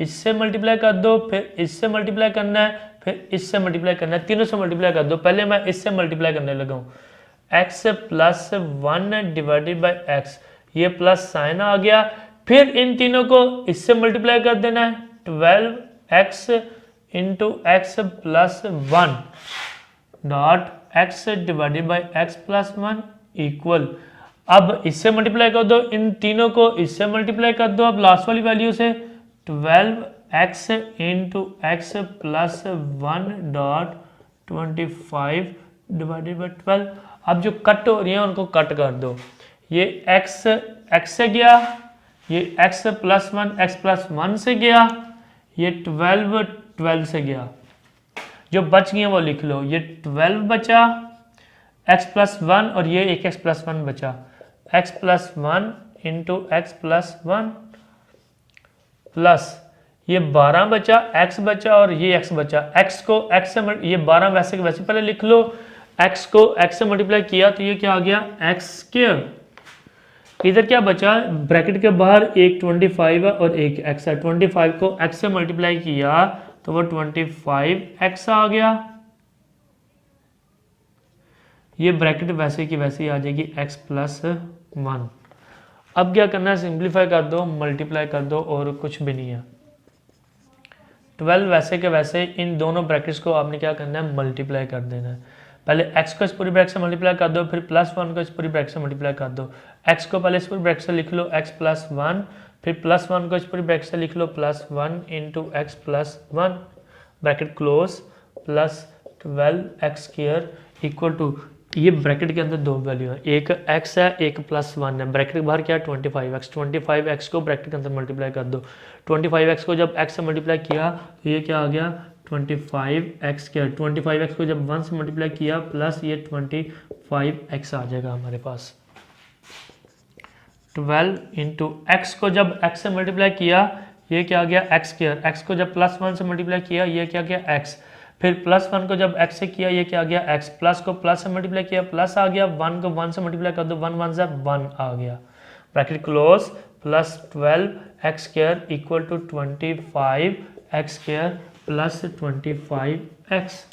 इससे मल्टीप्लाई कर दो, फिर इससे मल्टीप्लाई करना है, फिर इससे मल्टीप्लाई करना है, तीनों से मल्टीप्लाई कर दो। पहले मैं इससे मल्टीप्लाई करने लगा हूँ, x plus 1 divided by x, ये प्लस साइन आ गया। फिर इन तीनों को इससे मल्टीप्लाई कर देना है, 12x into x plus 1 dot x divided by x plus 1 equal. अब इससे मल्टीप्लाई कर दो, इन तीनों को इससे मल्टीप्लाई कर दो, अब लास्ट वाली वैल्यू से 12x into x plus 1 dot 25 divided by 12। अब जो कट हो रही है उनको कट कर दो, ये x से गया, ये x प्लस 1 से गया, ये 12 से गया। जो बच गए वो लिख लो, ये 12 बचा, x प्लस 1 और ये एक x प्लस 1 बचा, x plus 1 into x plus 1 plus ये 12 बचा, x बचा और ये x बचा। x को x से ये 12 वैसे के वैसे पहले लिख लो, x को x से मल्टीप्लाई किया तो ये क्या आ गया, x स्क्वायर। इधर क्या बचा, ब्रैकेट के बाहर एक 25 है और एक x है, 25 को x से मल्टीप्लाई किया तो वो 25x आ गया। ये ब्रैकेट वैसे की वैसे ही आ जाएगी, x प्लस 1। अब क्या करना है, सिंप्लीफाई कर दो, मल्टीप्लाई कर दो और कुछ भी नहीं है। 12 वैसे के वैसे, इन दोनों ब्रैकेट्स को आपने क्या करना है, मल्टीप्लाई कर देना है। पहले x को इस पूरी ब्रैकेट से मल्टीप्लाई कर दो, फिर प्लस 1 को इस पूरी ब्रैकेट से मल्टीप्लाई कर दो। x को पहले इस पूरी ब्रैकेट से लिख लो, x प्लस 1, फिर प्लस 1 को इस पूरी ब्रैकेट से लिख लो, plus 1 into x plus 1 bracket close, plus 12x square equal to, ये ब्रैकेट के अंदर दो वैल्यू है, एक x है एक प्लस 1 है, ब्रैकेट के बाहर क्या है 25x, 25x को ब्रैकेट के अंदर मल्टीप्लाई कर दो। 25x को जब x से मल्टीप्लाई किया तो ये क्या आ गया, 25x स्क्वायर। 25x को जब 1 से मल्टीप्लाई किया प्लस ये 25x आ जाएगा हमारे पास। 12 इंटू एक्स को जब x से मल्टीप्लाई किया ये क्या आ गया, x स्क्वायर। x को जब प्लस 1 से मल्टीप्लाई किया ये क्या गया, x। फिर प्लस 1 को जब x से किया ये क्या आ गया x, प्लस को प्लस से मल्टीप्लाई किया प्लस आ गया, 1 को 1 से मल्टीप्लाई कर दो 1 1 से 1 आ गया, bracket close, plus 12 x square equal to 25 x square plus 25 x.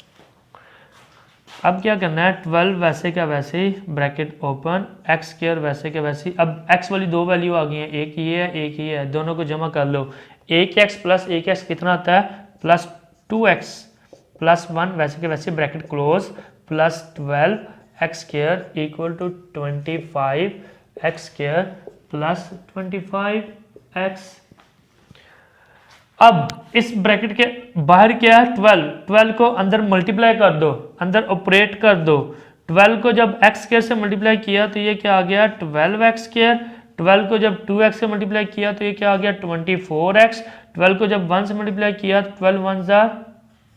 अब क्या करना है 12 वैसे का वैसे ही ब्रैकेट ओपन, एक्स स्क्वायर वैसे का वैसे ही। अब x वाली दो वैल्यू आ गई हैं, एक ये है एक ये है, दोनों को जमा कर लो, एक एक्स प्लस एक एक्स कितना आता है प्लस 2x प्लस 1 वैसे के वैसे bracket close, plus 12 x square equal to 25 x square plus 25 x. अब इस ब्रैकेट के बाहर क्या है 12 को अंदर मल्टीप्लाई कर दो, अंदर ऑपरेट कर दो, 12 को जब एक्स स्क्वायर से मल्टीप्लाई किया तो ये क्या आ गया 12 एक्स स्क्वायर, 12 को जब 2x से मल्टीप्लाई किया तो ये क्या आ गया 24x, 12 को जब 1 से मल्टीप्लाई किया तो 12 1 जा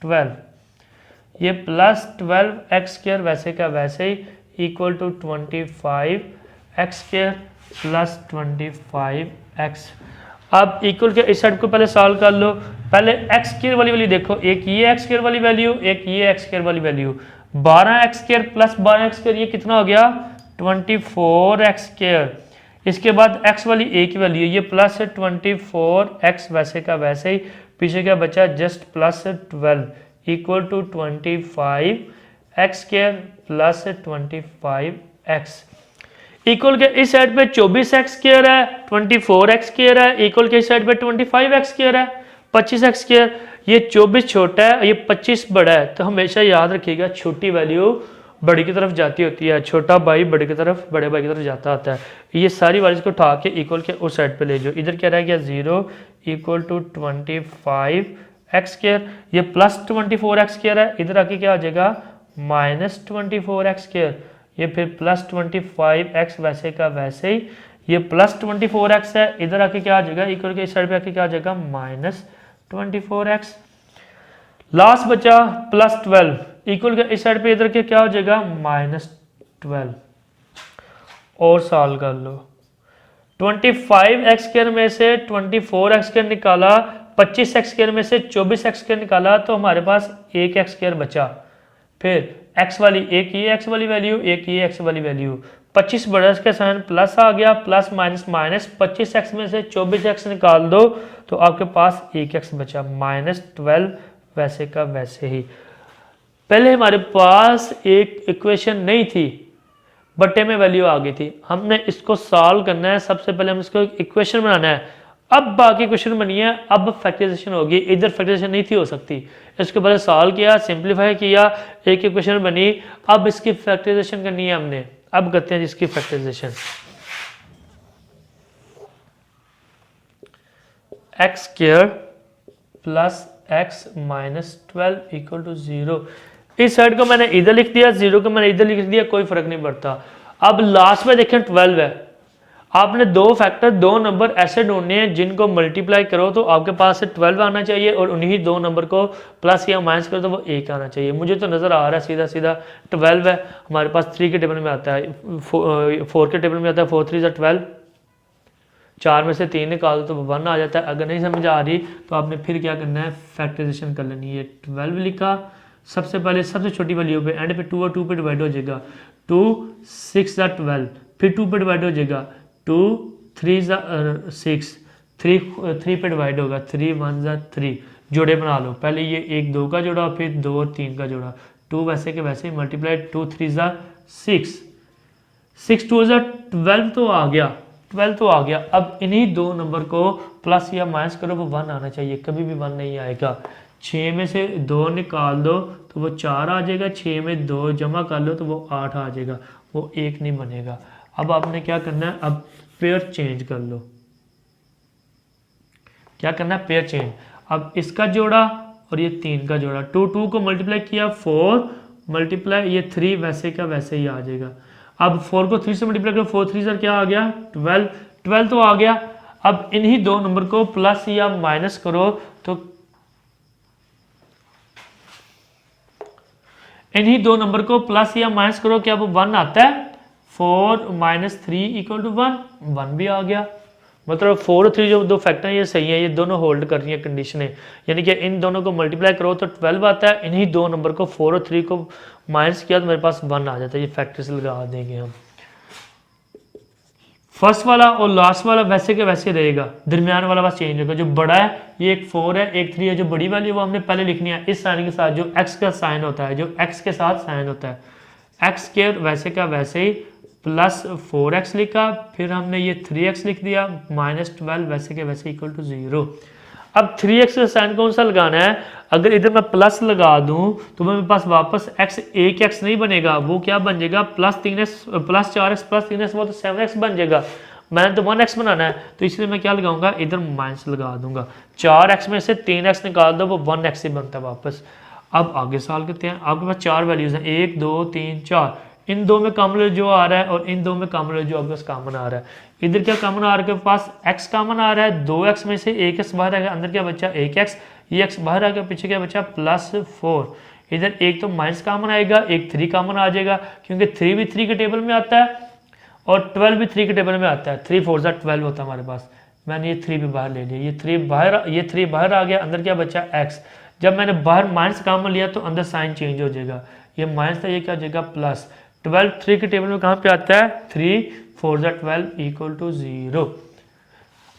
12, ये प्लस 12 एक्स स्क्वायर वैसे का वैसे ही equal to 25 x square plus 25 x. अब इक्वल के इस साइड को पहले सॉल्व कर लो, पहले एक्स स्क्वायर वाली वैल्यू देखो, एक ये एक्स स्क्वायर वाली वैल्यू एक ये एक्स स्क्वायर वाली value, 12 x square plus 12 x square ये कितना हो गया 24 एक्स स्क्वायर। इसके बाद x वाली a की वैल्यू ये प्लस 24x वैसे का वैसे ही, पीछे क्या बचा just plus 12 equal to 25 x square plus 25x। Equal के इस साइड पे 24x स्क्वायर है, 24x स्क्वायर है, इक्वल के इस साइड पे 25x स्क्वायर है, 25x स्क्वायर। ये 24 छोटा है ये 25 बड़ा है, तो हमेशा याद रखिएगा छोटी वैल्यू बड़ी की तरफ जाती होती है, छोटा भाई बड़े की तरफ बड़े भाई की तरफ जाता होता है। ये सारी वैल्यूज को उठा के इक्वल के उस साइड पे ले जाओ, इधर क्या रह गया 0 इक्वल टू 25 एक्स स्क्वायर, ये प्लस 24 एक्स स्क्वायर है, इधर आके क्या हो जाएगा माइनस 24 एक्स स्क्वायर, ये फिर प्लस 25 एक्स वैसे का वैसे ही, ये प्लस 24 एक्स है, इधर आके क्या आ जाएगा इक्वल के इस साइड पे आके क्या आ जाएगा माइनस 24 एक्स। लास्ट बचा प्लस 12 इक्वल के इस साइड पे इधर के क्या हो जाएगा माइनस 12। और सॉल्व कर लो, 25 एक्स स्क्वायर में से 24 एक्स स्क्वायर निकाला, 25 एक्स स्क्वायर में से 24 एक्स स्क्वायर निकाला, तो हमारे पास एक एक्स स्क्वायर बचा, फिर x वाली एक ये x वाली वैल्यू एक ये x वाली वैल्यू, 25 बड़ा के साइन प्लस आ गया, प्लस माइनस माइनस, 25x में से 24x निकाल दो तो आपके पास एक x बचा, माइनस 12 वैसे का वैसे ही। पहले हमारे पास एक इक्वेशन नहीं थी, बट्टे में वैल्यू आ गई थी, हमने इसको सॉल्व करना है, सबसे पहले हम इसको इक्वेशन बनाना है, अब बाकी क्वेश्चन बनी है, अब फैक्टराइजेशन होगी, इधर फैक्टराइजेशन नहीं थी हो सकती, इसके पहले सॉल्व किया सिंप्लीफाई किया, एक इक्वेशन बनी, अब इसकी फैक्टराइजेशन करनी है हमने, अब करते हैं जिसकी factorisation. X square plus x minus 12 equal to 0, इस साइड को मैंने इधर लिख दिया, 0 को मैंने इधर लिख दिया, कोई फर्क नहीं पड़ता। अब लास्ट में देखें 12 है, आपने दो फैक्टर दो नंबर ऐसे ढूंढने हैं जिनको मल्टीप्लाई करो तो आपके पास से 12 आना चाहिए और उन्हीं दो नंबर को प्लस या माइनस करो तो वो 1 आना चाहिए। मुझे तो नज़र आ रहा है सीधा सीधा 12 है, हमारे पास 3 के टेबल में आता है, 4 के टेबल में आता है, 4 3 12, 4 में से 3 निकाल तो 1 आ जाता है। अगर नहीं समझ आ रही तो आपने फिर क्या करना है फैक्टराइजेशन कर लेनी है। 12 लिखा, सबसे पहले सबसे छोटी वैल्यू पे एंड पे 2 और 2 पे डिवाइड हो जाएगा, 2 6 12, फिर 2 पे डिवाइड हो जाएगा, 2 3 6, 3 पे डिवाइड होगा, 3 1 3, जोड़े बना लो, पहले ये 1 2 का जोड़ा फिर 2 और 3 का जोड़ा, 2 वैसे के वैसे मल्टीप्लाई 2 3 6, 6 2 12 तो आ गया, 12 तो आ गया। अब इन्हीं दो नंबर को प्लस या माइनस करो वो 1 आना चाहिए, कभी भी 1 नहीं आएगा। 6 में से 2 निकाल दो तो वो 4 आ जाएगा, 6 में 2 जमा कर लो तो वो 8 आ जाएगा, वो 1 नहीं बनेगा। अब आपने क्या करना है, अब पेयर चेंज कर लो, क्या करना है पेयर चेंज। अब इसका जोड़ा और ये 3 का जोड़ा, 2 2 को मल्टीप्लाई किया 4 मल्टीप्लाई ये 3 वैसे का वैसे ही आ जाएगा। अब 4 को 3 से मल्टीप्लाई करो, 4 3 क्या आ गया 12, 12 तो आ गया। अब इन्हीं दो नंबर को प्लस या माइनस करो तो इन्हीं दो नंबर को प्लस या माइनस करो क्या वो 1 आता है, 4 - 3 = 1, 1 भी आ गया, मतलब 4 और 3 जो दो फैक्टर हैं ये सही है, ये दोनों होल्ड कर रही हैं कंडीशनें, यानी कि इन दोनों को मल्टीप्लाई करो तो 12 आता है, इन्हीं दो नंबर को 4 और 3 को माइनस किया तो मेरे पास 1 आ जाता है। ये फैक्टर से लगा देंगे हम। फर्स्ट वाला और लास्ट वाला वैसे के वैसे रहेगा, दरमियान वाला बस चेंज होगा। जो बड़ा है ये एक 4 है, एक 3 है, जो बड़ी वाली वो हमने पहले लिखनी है इस साइन के साथ, जो x का साइन होता है, जो x के साथ साइन होता है। एक्स स्क्वायर वैसे का वैसे ही प्लस 4x लिखा, फिर हमने ये 3x लिख दिया, माइनस 12 वैसे के वैसे इक्वल टू 0। अब 3x का साइन कौन सा लगाना है? अगर इधर मैं प्लस लगा दूं तो मेरे पास वापस x एक x नहीं बनेगा, वो क्या बन जाएगा plus 3x plus 4x plus 3x, वो तो 7x बन जाएगा। मैंने तो 1x बनाना है तो इसलिए मैं क्या लगाऊंगा, इधर माइनस लगा दूंगा। 4x में से 3x निकाल दो, वो 1x ही बनता है वापस। अब आगे सॉल्व करते हैं। आपके पास 4 वैल्यूज हैं, 1 2 3 4, इन दो में कॉमन जो आ रहा है और इन दो में कॉमन जो आपके पास कॉमन आ रहा है। इधर क्या कॉमन आ रहा है, आपके पास x कॉमन आ रहा है, 2x में से 1x बाहर आ गया, अंदर क्या बचा 1x, ये x बाहर आ गया, पीछे क्या बचा प्लस 4। इधर एक तो माइनस कॉमन आएगा, एक 3 कॉमन आ जाएगा, क्योंकि 3 भी 3 के टेबल में आता है और 12 भी 3 के टेबल में आता है। 3 4 12 होता है हमारे पास। मैंने ये 3 भी बाहर ले लिया, ये 3 बाहर आ गया, अंदर क्या बचा x। जब मैंने बाहर माइनस कॉमन लिया तो अंदर साइन चेंज हो जाएगा, ये माइनस था, ये क्या हो जाएगा प्लस। 12 3 के टेबल में कहाँ पे आता है, 3 4 12 इक्वल टू 0।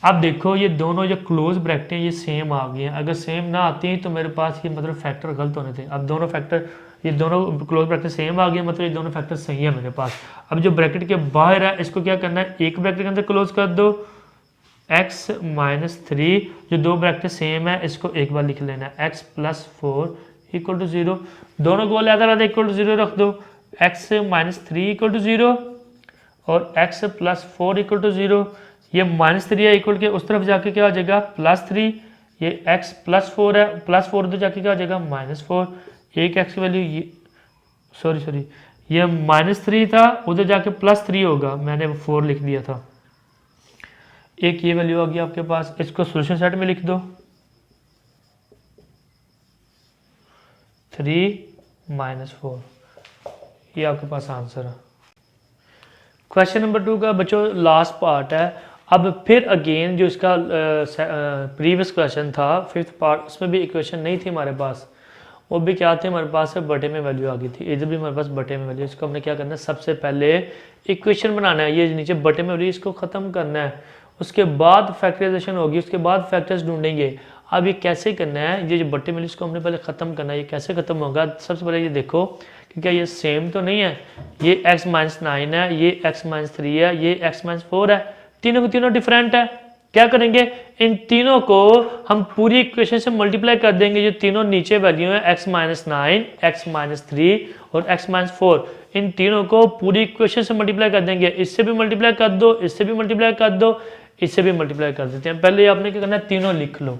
अब देखो ये दोनों जो क्लोज ब्रैकेट हैं ये सेम आ गए हैं। अगर सेम ना आती तो मेरे पास ये मतलब फैक्टर गलत होने थे। अब दोनों फैक्टर, ये दोनों क्लोज ब्रैकेट सेम आ गए, मतलब ये दोनों फैक्टर सही है मेरे पास। अब जो ब्रैकेट के बाहर है इसको क्या करना है, एक ब्रैकेट के अंदर क्लोज कर दो, x माइनस 3, जो दो ब्रैकेट सेम है इसको एक बार लिख लेना है, x प्लस 4 इक्वल टू 0। दोनों को अलग इक्वल टू 0 रख दो, x माइनस 3 इक्वल टू 0 और x प्लस 4 इक्वल टू 0। ये माइनस 3 है, इक्वल के उस तरफ जाके क्या हो जाएगा प्लस 3, ये x प्लस 4 है, प्लस 4 उधर जाके क्या हो जाएगा माइनस 4। एक x की वैल्यू ये सॉरी ये माइनस 3 था, उधर जाके प्लस 3 होगा, मैंने 4 लिख दिया था। एक ये वैल्यू आ गई आपके पास, इसको सॉल्यूशन सेट में लिख दो, 3 माइनस 4, ये आपके पास आंसर है। क्वेश्चन नंबर 2 का बच्चों लास्ट पार्ट है। अब फिर अगेन जो इसका प्रीवियस क्वेश्चन था 5th पार्ट, उसमें भी इक्वेशन नहीं थी हमारे पास, वो भी क्या थे हमारे पास बटे में वैल्यू आ गई थी, इधर भी हमारे पास बटे में वैल्यू। इसको हमने क्या करना है, सबसे पहले इक्वेशन बनाना है, ये नीचे बटे में वैल्यू इसको ख़त्म करना है, उसके बाद फैक्टराइजेशन होगी, उसके बाद फैक्टर्स ढूंढेंगे। अब ये कैसे करना है, ये जो बटे में इसको हमने पहले ख़त्म करना है, ये कैसे ख़त्म होगा। सबसे पहले ये देखो कि क्या ये सेम तो नहीं है, ये x माइनस 9 है, ये x माइनस 3 है, ये x माइनस 4 है, तीनों को तीनों डिफरेंट है। क्या करेंगे, इन तीनों को हम पूरी इक्वेशन से मल्टीप्लाई कर देंगे, जो तीनों नीचे वैल्यू है x माइनस 9, x माइनस 3 और x माइनस 4, इन तीनों को पूरी इक्वेशन से मल्टीप्लाई कर देंगे। इससे भी मल्टीप्लाई कर दो, इससे भी मल्टीप्लाई कर दो, इससे भी मल्टीप्लाई कर देते हैं। पहले आपने क्या करना है, तीनों लिख लो।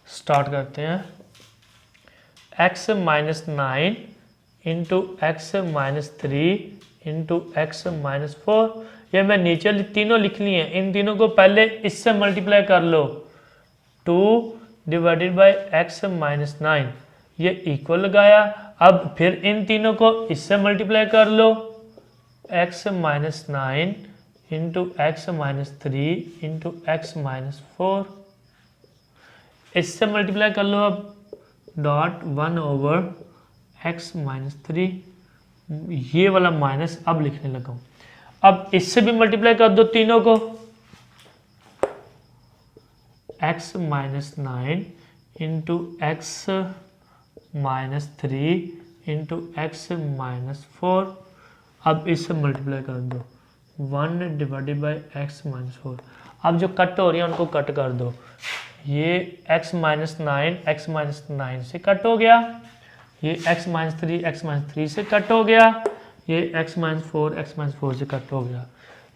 स्टार्ट करते हैं, x minus 9 into x minus 3 into x minus 4, ये मैं नीचे तीनों लिख ली हैं। इन तीनों को पहले इससे मल्टीप्लाई कर लो, 2 डिवाइडेड बाई एक्स माइनस 9, ये इक्वल लगाया। अब फिर इन तीनों को इससे मल्टीप्लाई कर लो, x minus 9 into x minus 3 into x minus 4, इससे मल्टीप्लाई कर लो। अब डॉट 1 ओवर x माइनस 3, ये वाला माइनस अब लिखने लगा हूं। अब इससे भी मल्टीप्लाई कर दो तीनों को, x minus 9 into x minus 3 into x minus 4, अब इससे मल्टीप्लाई कर दो, 1 डिवाइडेड बाई एक्स माइनस 4। अब जो कट हो रही है उनको कट कर दो, ये x माइनस 9 x माइनस 9 से कट हो गया, ये x माइनस 3 से कट हो गया, ये x माइनस 4 से कट हो गया।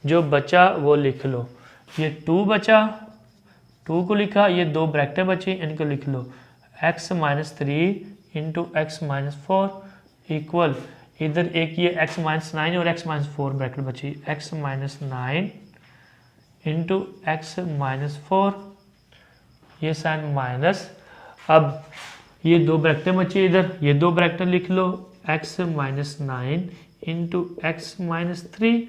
जो बचा वो लिख लो, ये 2 बचा, 2 को लिखा, ये 2 ब्रैकेटें बची, इनको लिख लो, x minus 3 into x minus 4 equal, इधर एक ये x माइनस 9 और x माइनस 4 ब्रैकेट बची, x minus 9 into x minus 4, ये साइन माइनस। अब ये 2 ब्रैकेटें बची, इधर ये 2 ब्रैकेटें लिख लो, x minus 9 into x minus 3।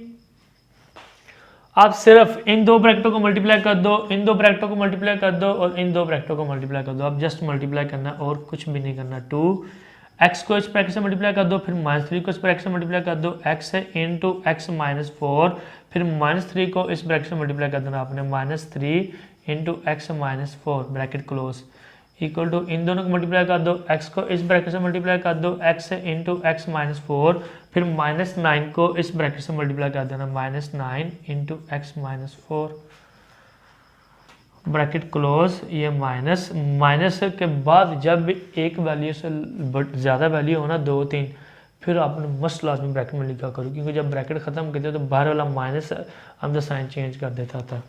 आप सिर्फ इन दो ब्रैकेटों को मल्टीप्लाई कर दो, इन दो ब्रैकेटों को मल्टीप्लाई कर दो और इन दो ब्रैकेटों को मल्टीप्लाई कर दो। अब जस्ट मल्टीप्लाई करना है और कुछ भी नहीं करना। 2x को इस ब्रैकेट से मल्टीप्लाई कर दो, फिर -3 को इस ब्रैकेट से मल्टीप्लाई कर दो, x है इंटू एक्स माइनस 4, फिर -3 को इस ब्रैकेट से मल्टीप्लाई कर देना आपने, -3 into x minus 4 bracket close equal to इन दोनों को मल्टीप्लाई कर दो, x को इस ब्रैकेट से मल्टीप्लाई कर दो, x इंटू एक्स माइनस 4, फिर -9 को इस ब्रैकेट से मल्टीप्लाई कर देना, -9 into x minus 4 bracket close. ये माइनस के बाद जब एक वैल्यू से ज़्यादा वैल्यू हो ना 2 3, फिर आपने मस्ट लाजमी ब्रैकेट में लिखा करो, क्योंकि जब ब्रैकेट ख़त्म करते तो बाहर वाला माइनस हम द साइन चेंज कर देता था।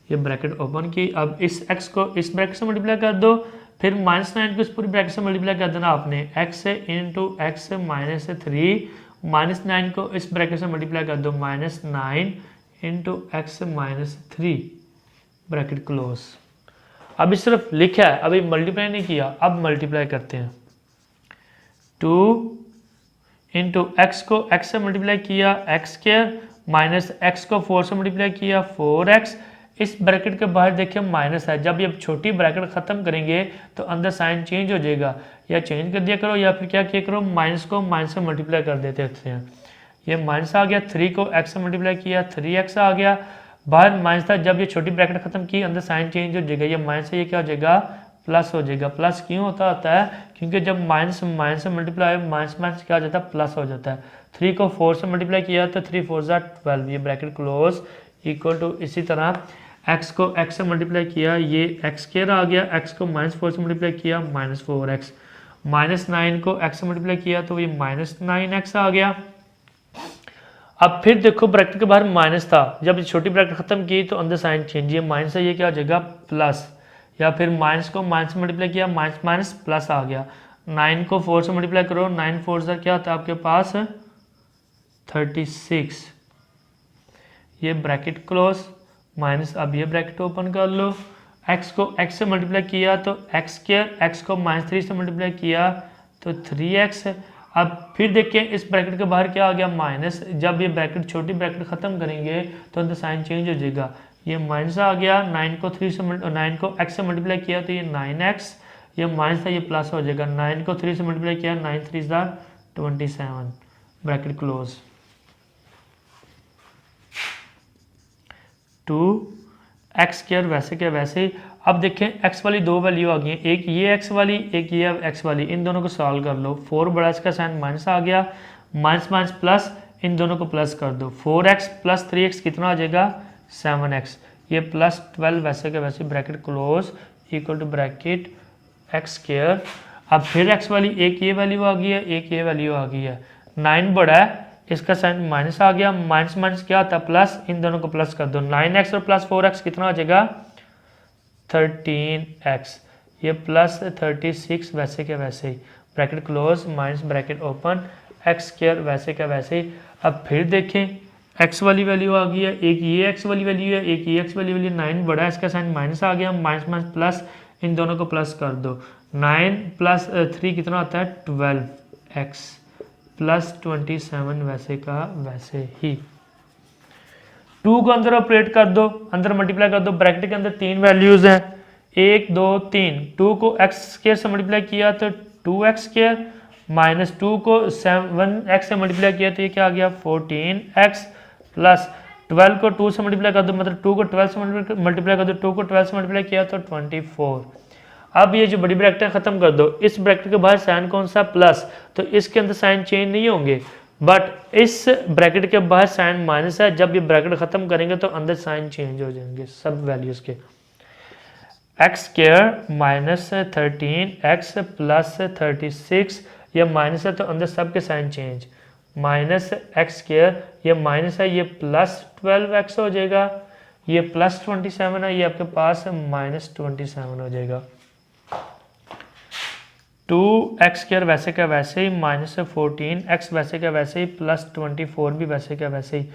ये ब्रैकेट ओपन की, अब इस x को इस ब्रैकेट से मल्टीप्लाई कर दो, फिर -9 को इस पूरी ब्रैकेट से मल्टीप्लाई कर देना आपने, x इंटू एक्स माइनस 3, -9 को इस ब्रैकेट से मल्टीप्लाई कर दो, -9 into x minus 3 bracket close. अभी सिर्फ लिखा है, अभी मल्टीप्लाई नहीं किया, अब मल्टीप्लाई करते हैं। 2 इंटू एक्स को x से मल्टीप्लाई किया x² माइनस x को 4 से मल्टीप्लाई किया 4x, इस ब्रैकेट के बाहर देखिए माइनस है, जब ये छोटी ब्रैकेट खत्म करेंगे तो अंदर साइन चेंज हो जाएगा, या चेंज कर दिया करो या फिर क्या किया करो, माइनस को माइनस से मल्टीप्लाई कर देते हैं। ये माइनस आ गया, 3 को x से मल्टीप्लाई किया 3x आ गया, बाहर माइनस था, जब ये छोटी ब्रैकेट खत्म की अंदर साइन चेंज हो जाएगा, ये माइनस से ये क्या हो जाएगा प्लस हो जाएगा। प्लस क्यों होता है, क्योंकि जब माइनस से मल्टीप्लाई माइनस क्या हो जाता है प्लस हो जाता है। 3 को 4 से मल्टीप्लाई किया तो 3 4 12, ये ब्रैकेट क्लोज इक्वल टू, इसी तरह x को x से मल्टीप्लाई किया, ये x² आ गया, x को -4 से मल्टीप्लाई किया -4x, -9 को x से मल्टीप्लाई किया तो ये -9x आ गया। अब फिर देखो ब्रैकेट के बाहर माइनस था, जब छोटी ब्रैकेट खत्म की तो अंदर साइन चेंज, ये माइनस है, ये क्या हो जाएगा प्लस, या फिर माइनस को माइनस से मल्टीप्लाई किया माइनस प्लस आ गया। 9 को 4 से मल्टीप्लाई करो, 9 4 क्या होता है आपके पास 36, ये ब्रैकेट क्लोज माइनस। अब ये ब्रैकेट ओपन कर लो, x को x से मल्टीप्लाई किया तो x², x को -3 से मल्टीप्लाई किया तो 3x। अब फिर देखिए इस ब्रैकेट के बाहर क्या आ गया माइनस, जब ये ब्रैकेट छोटी ब्रैकेट खत्म करेंगे तो अंदर साइन चेंज हो जाएगा, ये माइनस आ गया। 9 को x से मल्टीप्लाई किया तो ये 9x, ये माइनस था ये प्लस हो जाएगा। 9 को 3 से मल्टीप्लाई किया 9 3 27 ब्रैकेट क्लोज। 2x² वैसे क्या वैसे ही। अब देखें x वाली दो वैल्यू आ गई हैं, एक ये x वाली एक ये x वाली, इन दोनों को सॉल्व कर लो। 4 बड़ा इसका साइन माइनस आ गया, माइनस माइनस प्लस, इन दोनों को प्लस कर दो। 4x प्लस 3x कितना आ जाएगा 7x, ये +12 वैसे के वैसे bracket close equal to bracket x²। अब फिर x वाली एक ये वैल्यू आ गई है, एक ये वैल्यू आ गई है। 9 बड़ा है, इसका साइन माइनस आ गया, माइनस माइनस क्या होता है प्लस, इन दोनों को प्लस कर दो। 9x और प्लस 4x कितना हो जाएगा 13x, ये +36 वैसे के वैसे ही bracket close minus bracket open, x² वैसे का वैसे ही। अब फिर देखें x वाली वैल्यू आ गई है, एक ये x वाली वैल्यू है, एक ये x वाली वैल्यू। 9 बड़ा है, इसका साइन माइनस आ गया, माइनस माइनस प्लस, इन दोनों को प्लस कर दो। 9 + 3 कितना होता है 12x +27 वैसे का वैसे ही। 2 को अंदर ऑपरेट कर दो, अंदर मल्टीप्लाई कर दो, ब्रैकेट के अंदर 3 वैल्यूज हैं 1 2 3। 2 को x² से मल्टीप्लाई किया तो 2x², -2 को 7x से मल्टीप्लाई किया तो ये क्या आ गया 14x, प्लस 12 को 2 से मल्टीप्लाई कर दो, मतलब 2 को 12 से मल्टीप्लाई कर दो, 2 को 12 से मल्टीप्लाई किया तो 24। अब ये जो बड़ी ब्रैकेट खत्म कर दो, इस ब्रैकेट के बाहर साइन कौन सा प्लस, तो इसके अंदर साइन चेंज नहीं होंगे, बट इस ब्रैकेट के बाहर साइन माइनस है, जब ये ब्रैकेट खत्म करेंगे तो अंदर साइन चेंज हो जाएंगे सब वैल्यूज के। x² -13x + 36, ये माइनस है तो अंदर सब के साइन चेंज, -x², ये माइनस है, ये +12x हो जाएगा, ये +27 है, ये आपके पास -27 हो जाएगा। 2x² वैसे का वैसे ही, -14x वैसे का वैसे ही, +24 भी वैसे का वैसे ही।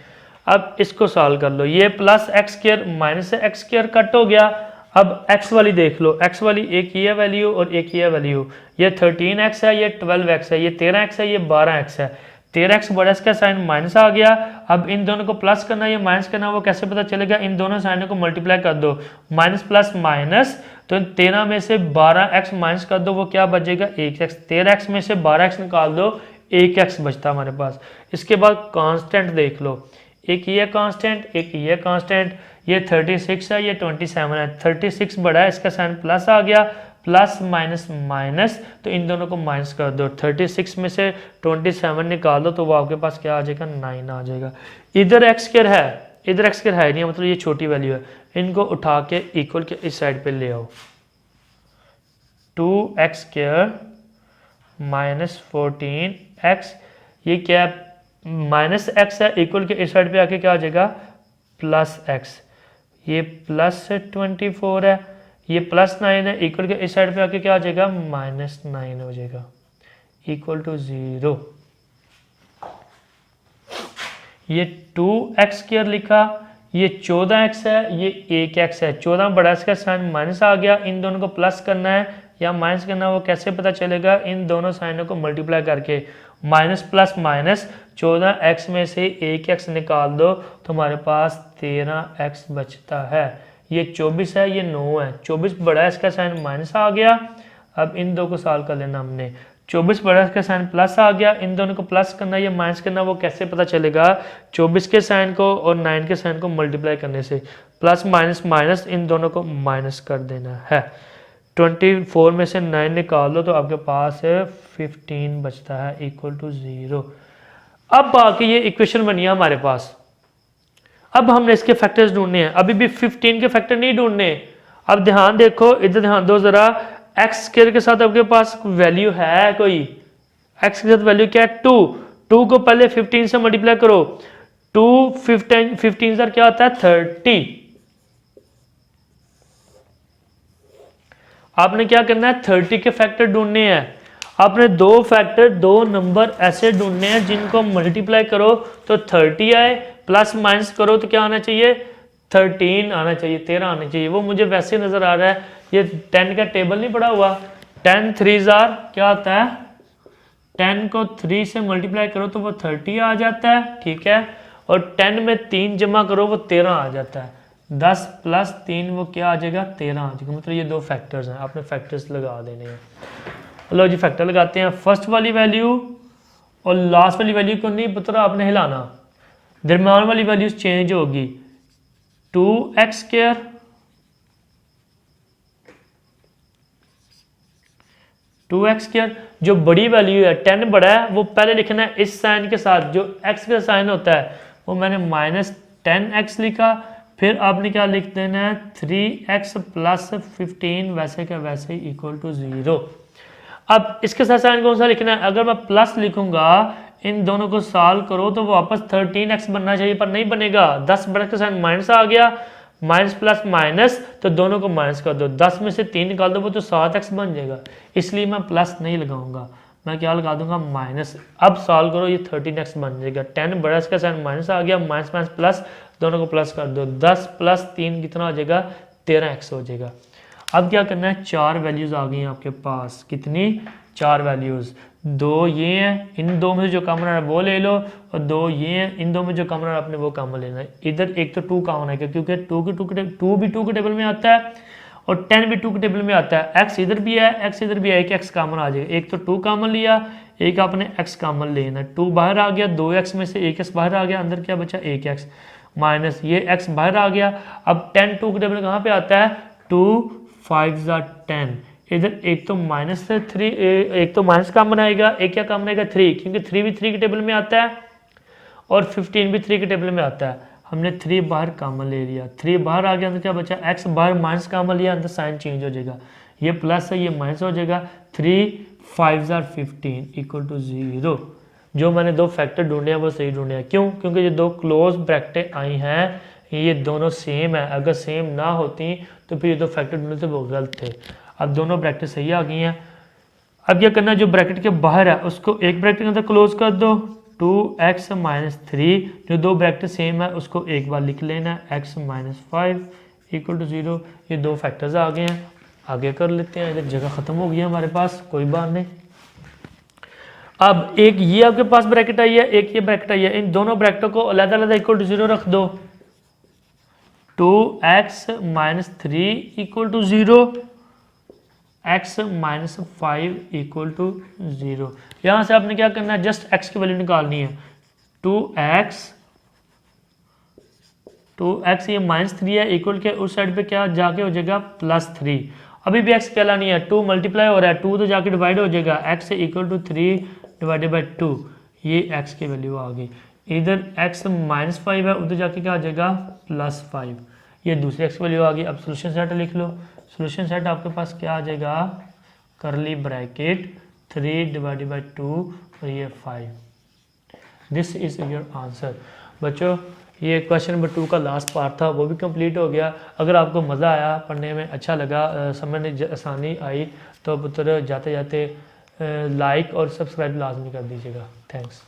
अब इसको सॉल्व कर लो, ये +x² -x² कट हो गया। अब x वाली देख लो, x वाली एक ये वैल्यू और एक ये वैल्यू, ये 13x है, ये 12x है, ये 13x है, ये 12x है। 13x बड़ा इसका साइन माइनस आ गया। अब इन दोनों को प्लस करना या माइनस करना वो कैसे पता चलेगा, इन दोनों साइनों को मल्टीप्लाई कर दो, माइनस प्लस माइनस, तो 13 में से 12x माइनस कर दो वो क्या बचेगा 1x, 13x में से 12x निकाल दो 1x बचता हमारे पास। इसके बाद कांस्टेंट देख लो, एक ये कांस्टेंट एक ये कांस्टेंट, ये 36 है ये 27 है, 36 बड़ा है इसका साइन प्लस आ गया, प्लस माइनस माइनस, तो इन दोनों को माइनस कर दो, 36 में से 27 निकाल दो तो वो आपके पास क्या आ जाएगा 9 आ जाएगा। इधर एक्स स्क्वायर है, इधर एक्स स्क्वायर है नहीं, मतलब ये छोटी वैल्यू है, इनको उठा के इक्वल के इस साइड पे ले आओ, 2x स्क्वायर माइनस 14x, ये क्या माइनस एक्स है, इक्वल के इस साइड पे आके क्या आ जाएगा प्लस एक्स, ये प्लस 24 है, ये प्लस 9 है, इक्वल के इस साइड पे आके क्या आ जाएगा माइनस 9 हो जाएगा, इक्वल टू 0। ये 2x स्क्वायर लिखा, ये 14x है, ये 1x है, 14 बड़ा इसका साइन माइनस आ गया, इन दोनों को प्लस करना है या माइनस करना है वो कैसे पता चलेगा, इन दोनों साइनों को मल्टीप्लाई करके, माइनस प्लस माइनस, 14x में से 1x निकाल दो तो हमारे पास 13x बचता है, ये 24 है ये 9 है, 24 बड़ा इसका साइन माइनस आ गया। अब इन दो को सॉल्व कर लेना हमने, 24 बड़ा इसका साइन प्लस आ गया, इन दोनों को प्लस करना या माइनस करना वो कैसे पता चलेगा, 24 के साइन को और 9 के साइन को मल्टीप्लाई करने से, प्लस माइनस माइनस, इन दोनों को माइनस कर देना है, 24 में से 9 निकाल दो तो आपके पास 15 बचता है, इक्वल टू 0। अब बाकी ये इक्वेशन बनी है हमारे पास, अब हमने इसके फैक्टर्स ढूंढने हैं, अभी भी 15 के फैक्टर नहीं ढूंढने। अब ध्यान देखो, इधर ध्यान दो जरा, एक्स स्क्वायर के साथ आपके पास वैल्यू है कोई, एक्स के साथ वैल्यू क्या है 2, 2 को पहले 15 से मल्टीप्लाई करो, 2 15 सर क्या होता है 30। आपने क्या करना है 30 के फैक्टर ढूंढने हैं, आपने दो नंबर ऐसे ढूंढने हैं जिनको मल्टीप्लाई करो तो 30 आए, प्लस माइनस करो तो क्या आना चाहिए 13 आना चाहिए, 13 आना चाहिए। वो मुझे वैसे नजर आ रहा है, ये 10 का टेबल नहीं पड़ा हुआ, 10 3 क्या होता है, 10 को 3 से मल्टीप्लाई करो तो वो 30 आ जाता है, ठीक है, और 10 में 3 जमा करो वो 13 आ जाता है, 10 प्लस 3 वो क्या आ जाएगा 13 आ जाएगा। मतलब ये दो फैक्टर्स हैं, आपने फैक्टर्स लगा देने हैं। लो जी फैक्टर लगाते हैं, फर्स्ट वाली वैल्यू और लास्ट वाली वैल्यू को नहीं पता आपने हिलाना, दरम्यान वाली वैल्यूज चेंज होगी, 2x स्क्वायर जो बड़ी वैल्यू है 10 बड़ा है वो पहले लिखना है इस साइन के साथ, जो x का साइन होता है वो मैंने माइनस 10x लिखा, फिर आपने क्या लिख देना है 3x प्लस 15 वैसे क्या वैसे ही इक्वल टू 0। अब इसके साथ साइन कौन सा लिखना है, अगर मैं प्लस लिखूंगा इन दोनों को सॉल्व करो तो वापस 13x बनना चाहिए पर नहीं बनेगा, 10 बड़ा का साइन माइनस आ गया, माइनस प्लस माइनस तो दोनों को माइनस कर दो, 10 में से 3 निकाल दो वो तो 7x बन जाएगा, इसलिए मैं प्लस नहीं लगाऊंगा, मैं क्या लगा दूंगा माइनस। अब सॉल्व करो ये 13x बन जाएगा, 10 बड़ा इसका साइन माइनस आ गया, माइनस माइनस प्लस दोनों को प्लस कर दो, 10 प्लस 3 कितना हो जाएगा 13x हो जाएगा। अब क्या करना है, 4 वैल्यूज आ गई हैं आपके पास, कितनी 4 वैल्यूज, 2 ये हैं, इन दो में से जो कॉमन है वो ले लो, और 2 ये हैं, इन दो में जो कॉमन है आपने वो कॉमन लेना है। इधर एक तो 2 कॉमन है क्योंकि 2 भी 2 के टेबल में आता है और 10 भी 2 के टेबल में आता है, x इधर भी है x इधर भी है, एक x कॉमन आ जाएगा, एक तो 2 कॉमन लिया, एक आपने x कॉमन लेना है, 2 बाहर आ गया, 2x में से 1x बाहर आ गया, अंदर क्या बचा 1x माइनस ये x बाहर आ गया। अब 10 2 के टेबल कहाँ पे आता है, 2 5 10, इधर एक तो माइनस 3, एक तो माइनस कॉमन आएगा, एक क्या कॉमन आएगा 3, क्योंकि 3 भी 3 के टेबल में आता है और 15 भी 3 के टेबल में आता है, हमने 3 बाहर कॉमन ले लिया, 3 बाहर आ गया, अंदर क्या बचा x बाहर माइनस कॉमन लिया, अंदर साइन चेंज हो जाएगा, ये प्लस है ये माइनस हो जाएगा, 3 5 15 इक्वल टू 0। जो मैंने दो फैक्टर ढूंढे हैं वो सही ढूंढे हैं, क्यों, क्योंकि ये दो क्लोज ब्रैकेटें आई हैं, ये दोनों सेम है, अगर सेम ना होती तो फिर ये दो फैक्टर ढूंढे थे वो गलत थे। अब दोनों ब्रैकेट सही आ गई हैं। अब क्या करना है, जो ब्रैकेट के बाहर है उसको एक ब्रैकेट के अंदर क्लोज कर दो, 2x माइनस 3, जो दो ब्रैकेट सेम है उसको एक बार लिख लेना, x माइनस 5 इक्वल टू 0। ये दो फैक्टर्स आ गए हैं, आगे कर लेते हैं, इधर जगह ख़त्म हो गई है हमारे पास, कोई बात नहीं। अब एक ये आपके पास ब्रैकेट आई है, एक ये ब्रैकेट आई है, इन दोनों ब्रैकेटों को अलग अलग इक्वल टू 0 रख दो। 2x minus 3 equal to 0, x minus 5 equal to 0। यहाँ से आपने क्या करना है, जस्ट x की वैल्यू निकालनी है। 2x ये माइनस 3 है, इक्वल के उस साइड पे क्या जाके हो जाएगा +3। अभी भी x क्या लानी है, 2 मल्टीप्लाई हो रहा है, 2 तो जाके डिवाइड हो जाएगा, x equal to 3 divided by 2, ये x की वैल्यू आ गई। इधर x माइनस 5 है, उधर जाके क्या आ जाएगा +5, ये दूसरी x की वैल्यू आ गई। अब सोल्यूशन सेट लिख लो। सोल्यूशन सेट आपके पास क्या आ जाएगा, करली ब्रैकेट 3 डिवाइडेड बाई 2 और ये 5। This is your answer. बच्चों ये क्वेश्चन नंबर 2 का लास्ट पार्ट था, वो भी कंप्लीट हो गया। अगर आपको मज़ा आया, पढ़ने में अच्छा लगा, समझने आसानी आई, तो पुत्र जाते जाते लाइक और सब्सक्राइब लाजमी कर दीजिएगा। थैंक्स।